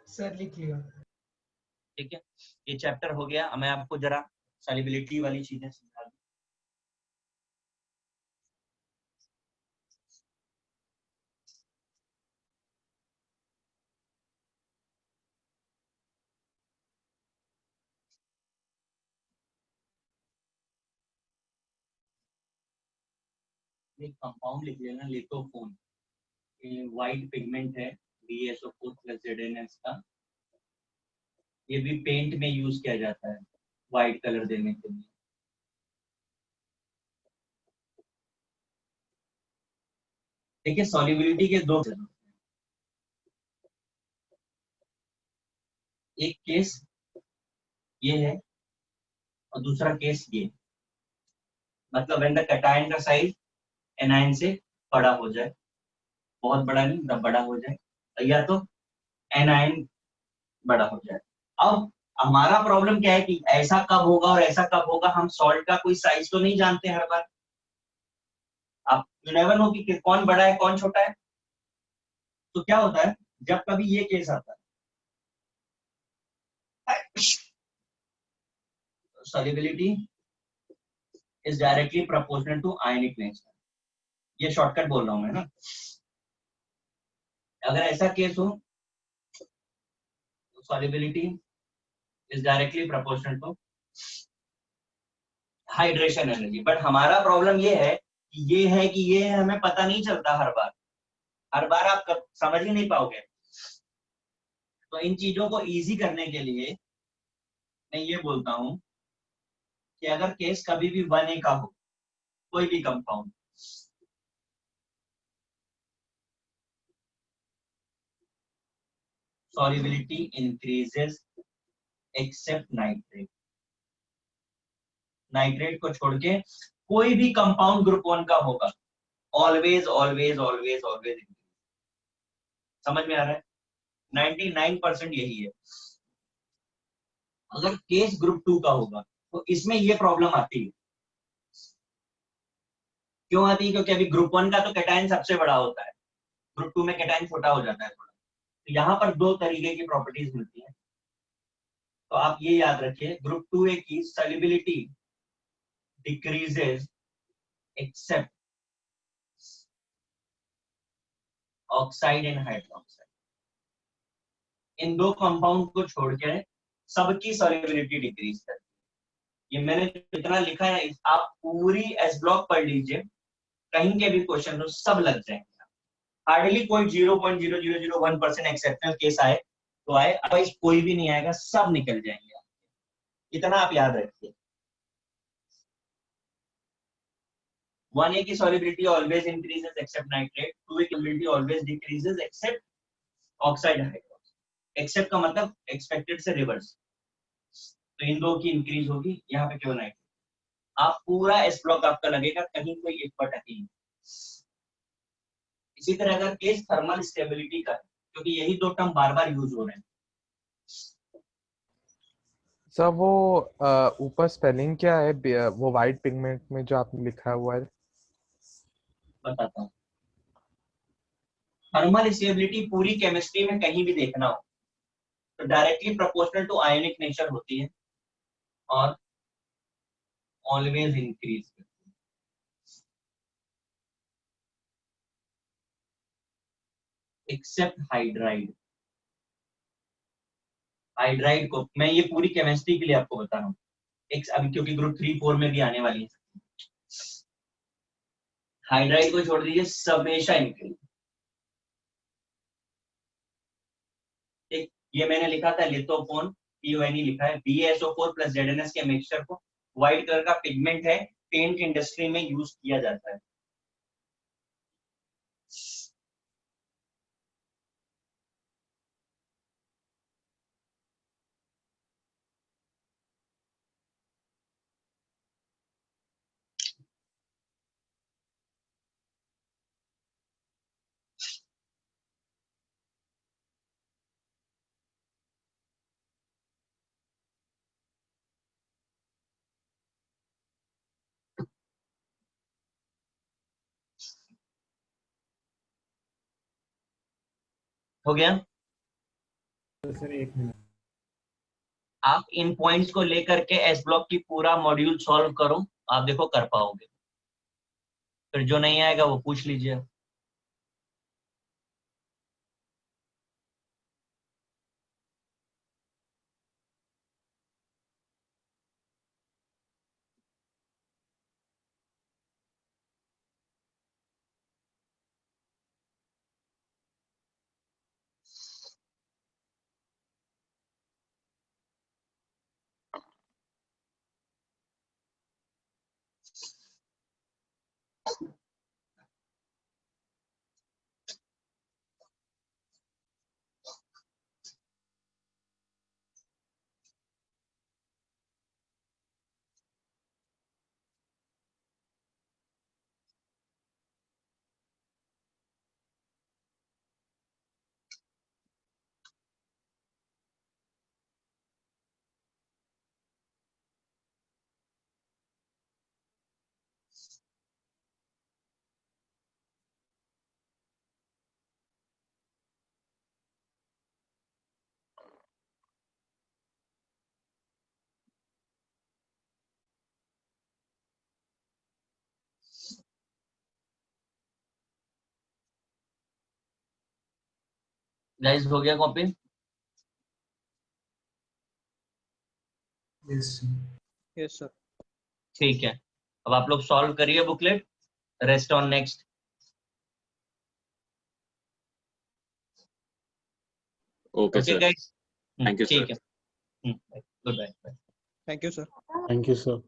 Speaker 2: सर लिख लिया।
Speaker 1: ठीक है, ये चैप्टर हो गया। अब मैं आपको जरा सॉल्युबिलिटी वाली चीजें समझा दूं। एक कंपाउंड लिख लेना, लिथोफोन, ये व्हाइट पिगमेंट है, BaSO4 प्लस ZnS का, ये भी पेंट में यूज किया जाता है व्हाइट कलर देने के लिए। देखिए सॉल्युबिलिटी के दो, एक केस ये है और दूसरा केस ये, मतलब व्हेन द कैटायन का साइज एनायन से बड़ा हो जाए, बहुत बड़ा नहीं, मतलब बड़ा हो जाए, या तो एनायन बड़ा हो जाए। अब हमारा प्रॉब्लम क्या है कि ऐसा कब होगा और ऐसा कब होगा, हम सॉल्ट का कोई साइज तो नहीं जानते हर बार। आप यू नेवर नो कि कौन बड़ा है कौन छोटा है। तो क्या होता है जब कभी ये केस आता है, solubility is directly proportional to ionic length। ये शॉर्टकट बोल रहा हूं मैं ना। अगर ऐसा केस हो, solubility is directly proportional to hydration energy. But हमारा प्रॉब्लम ये है कि ये हमें पता नहीं चलता हर बार आप समझ ही नहीं पाओगे। तो इन चीजों को इजी करने के लिए मैं ये बोलता हूं कि अगर केस कभी भी 1A का हो, कोई भी compound, solubility increases except nitrate। Nitrate को छोड़ के कोई भी कंपाउंड ग्रुप 1 का होगा, ऑलवेज ऑलवेज ऑलवेज ऑलवेज। समझ में आ रहा है? 99% यही है। अगर केस ग्रुप 2 का होगा तो इसमें ये प्रॉब्लम आती है। क्यों आती है? क्योंकि अभी ग्रुप 1 का तो कैटायन सबसे बड़ा होता है, ग्रुप 2 में कैटायन छोटा हो जाता है थोड़ा। तो यहाँ पर दो तरीके की प्रॉपर्टीज मिलती है, तो आप ये याद रखिए, ग्रुप 2A की solubility decreases except oxide and hydroxide. इन दो कंपाउंड को छोड़ के सबकी सॉल्युबिलिटी डिक्रीज करती है। ये मैंने जितना लिखा है आप पूरी एस ब्लॉक पढ़ लीजिए, कहीं के भी क्वेश्चन तो सब लग जाएंगे। हार्डली कोई 0.0001% एक्सेप्शनल केस आए तो आए, अदरवाइज कोई भी नहीं आएगा, सब निकल जाएंगे। इतना आप याद रखिए। 1A की solubility always increases except nitrate, 2A की solubility always decreases except oxide hydroxide. Except का मतलब expected से reverse, तो इन दो की इंक्रीज होगी, यहाँ पे केवल नाइट्रेट। आप पूरा एस ब्लॉक आपका लगेगा, कहीं कोई एक पर टकी नहीं। इसी तरह अगर केस थर्मल स्टेबिलिटी का है, क्योंकि यही दो टर्म बार बार यूज हो रहे हैं।
Speaker 3: सर वो ऊपर स्पेलिंग क्या है वो वाइट पिगमेंट में जो आपने लिखा हुआ है?
Speaker 1: बताता हूँ। थर्मल स्टेबिलिटी पूरी केमिस्ट्री में कहीं भी देखना हो तो directly proportional to ionic nature होती है और ऑलवेज इंक्रीज करती है। Accept hydride. हाइड्राइड को मैं ये पूरी केमिस्ट्री के लिए आपको बता रहा हूँ, अभी क्योंकि ग्रुप 3-4 में भी आने वाली है। हाइड्राइड को छोड़ दीजिए, सब हमेशा इंक्रीज। ठीक, ये मैंने लिखा था लिथोफोन, PONE लिखा है, BaSO4 प्लस ZnS के मिक्सचर को व्हाइट कलर का पिगमेंट है, पेंट इंडस्ट्री में यूज किया जाता है। हो गया?
Speaker 6: तो सर एक मिनट,
Speaker 1: आप इन पॉइंट्स को लेकर के एस ब्लॉक की पूरा मॉड्यूल सॉल्व करो, आप देखो कर पाओगे। फिर जो नहीं आएगा वो पूछ लीजिए। गाइस हो गया कॉपी?
Speaker 6: Yes sir.
Speaker 1: ठीक है, अब आप लोग सॉल्व करिए booklet, rest on next.
Speaker 5: Okay
Speaker 1: okay
Speaker 5: sir,
Speaker 1: guys,
Speaker 5: thank you
Speaker 1: ठीक
Speaker 5: सर।
Speaker 1: है, good bye.
Speaker 6: Thank you sir.
Speaker 7: Thank you sir.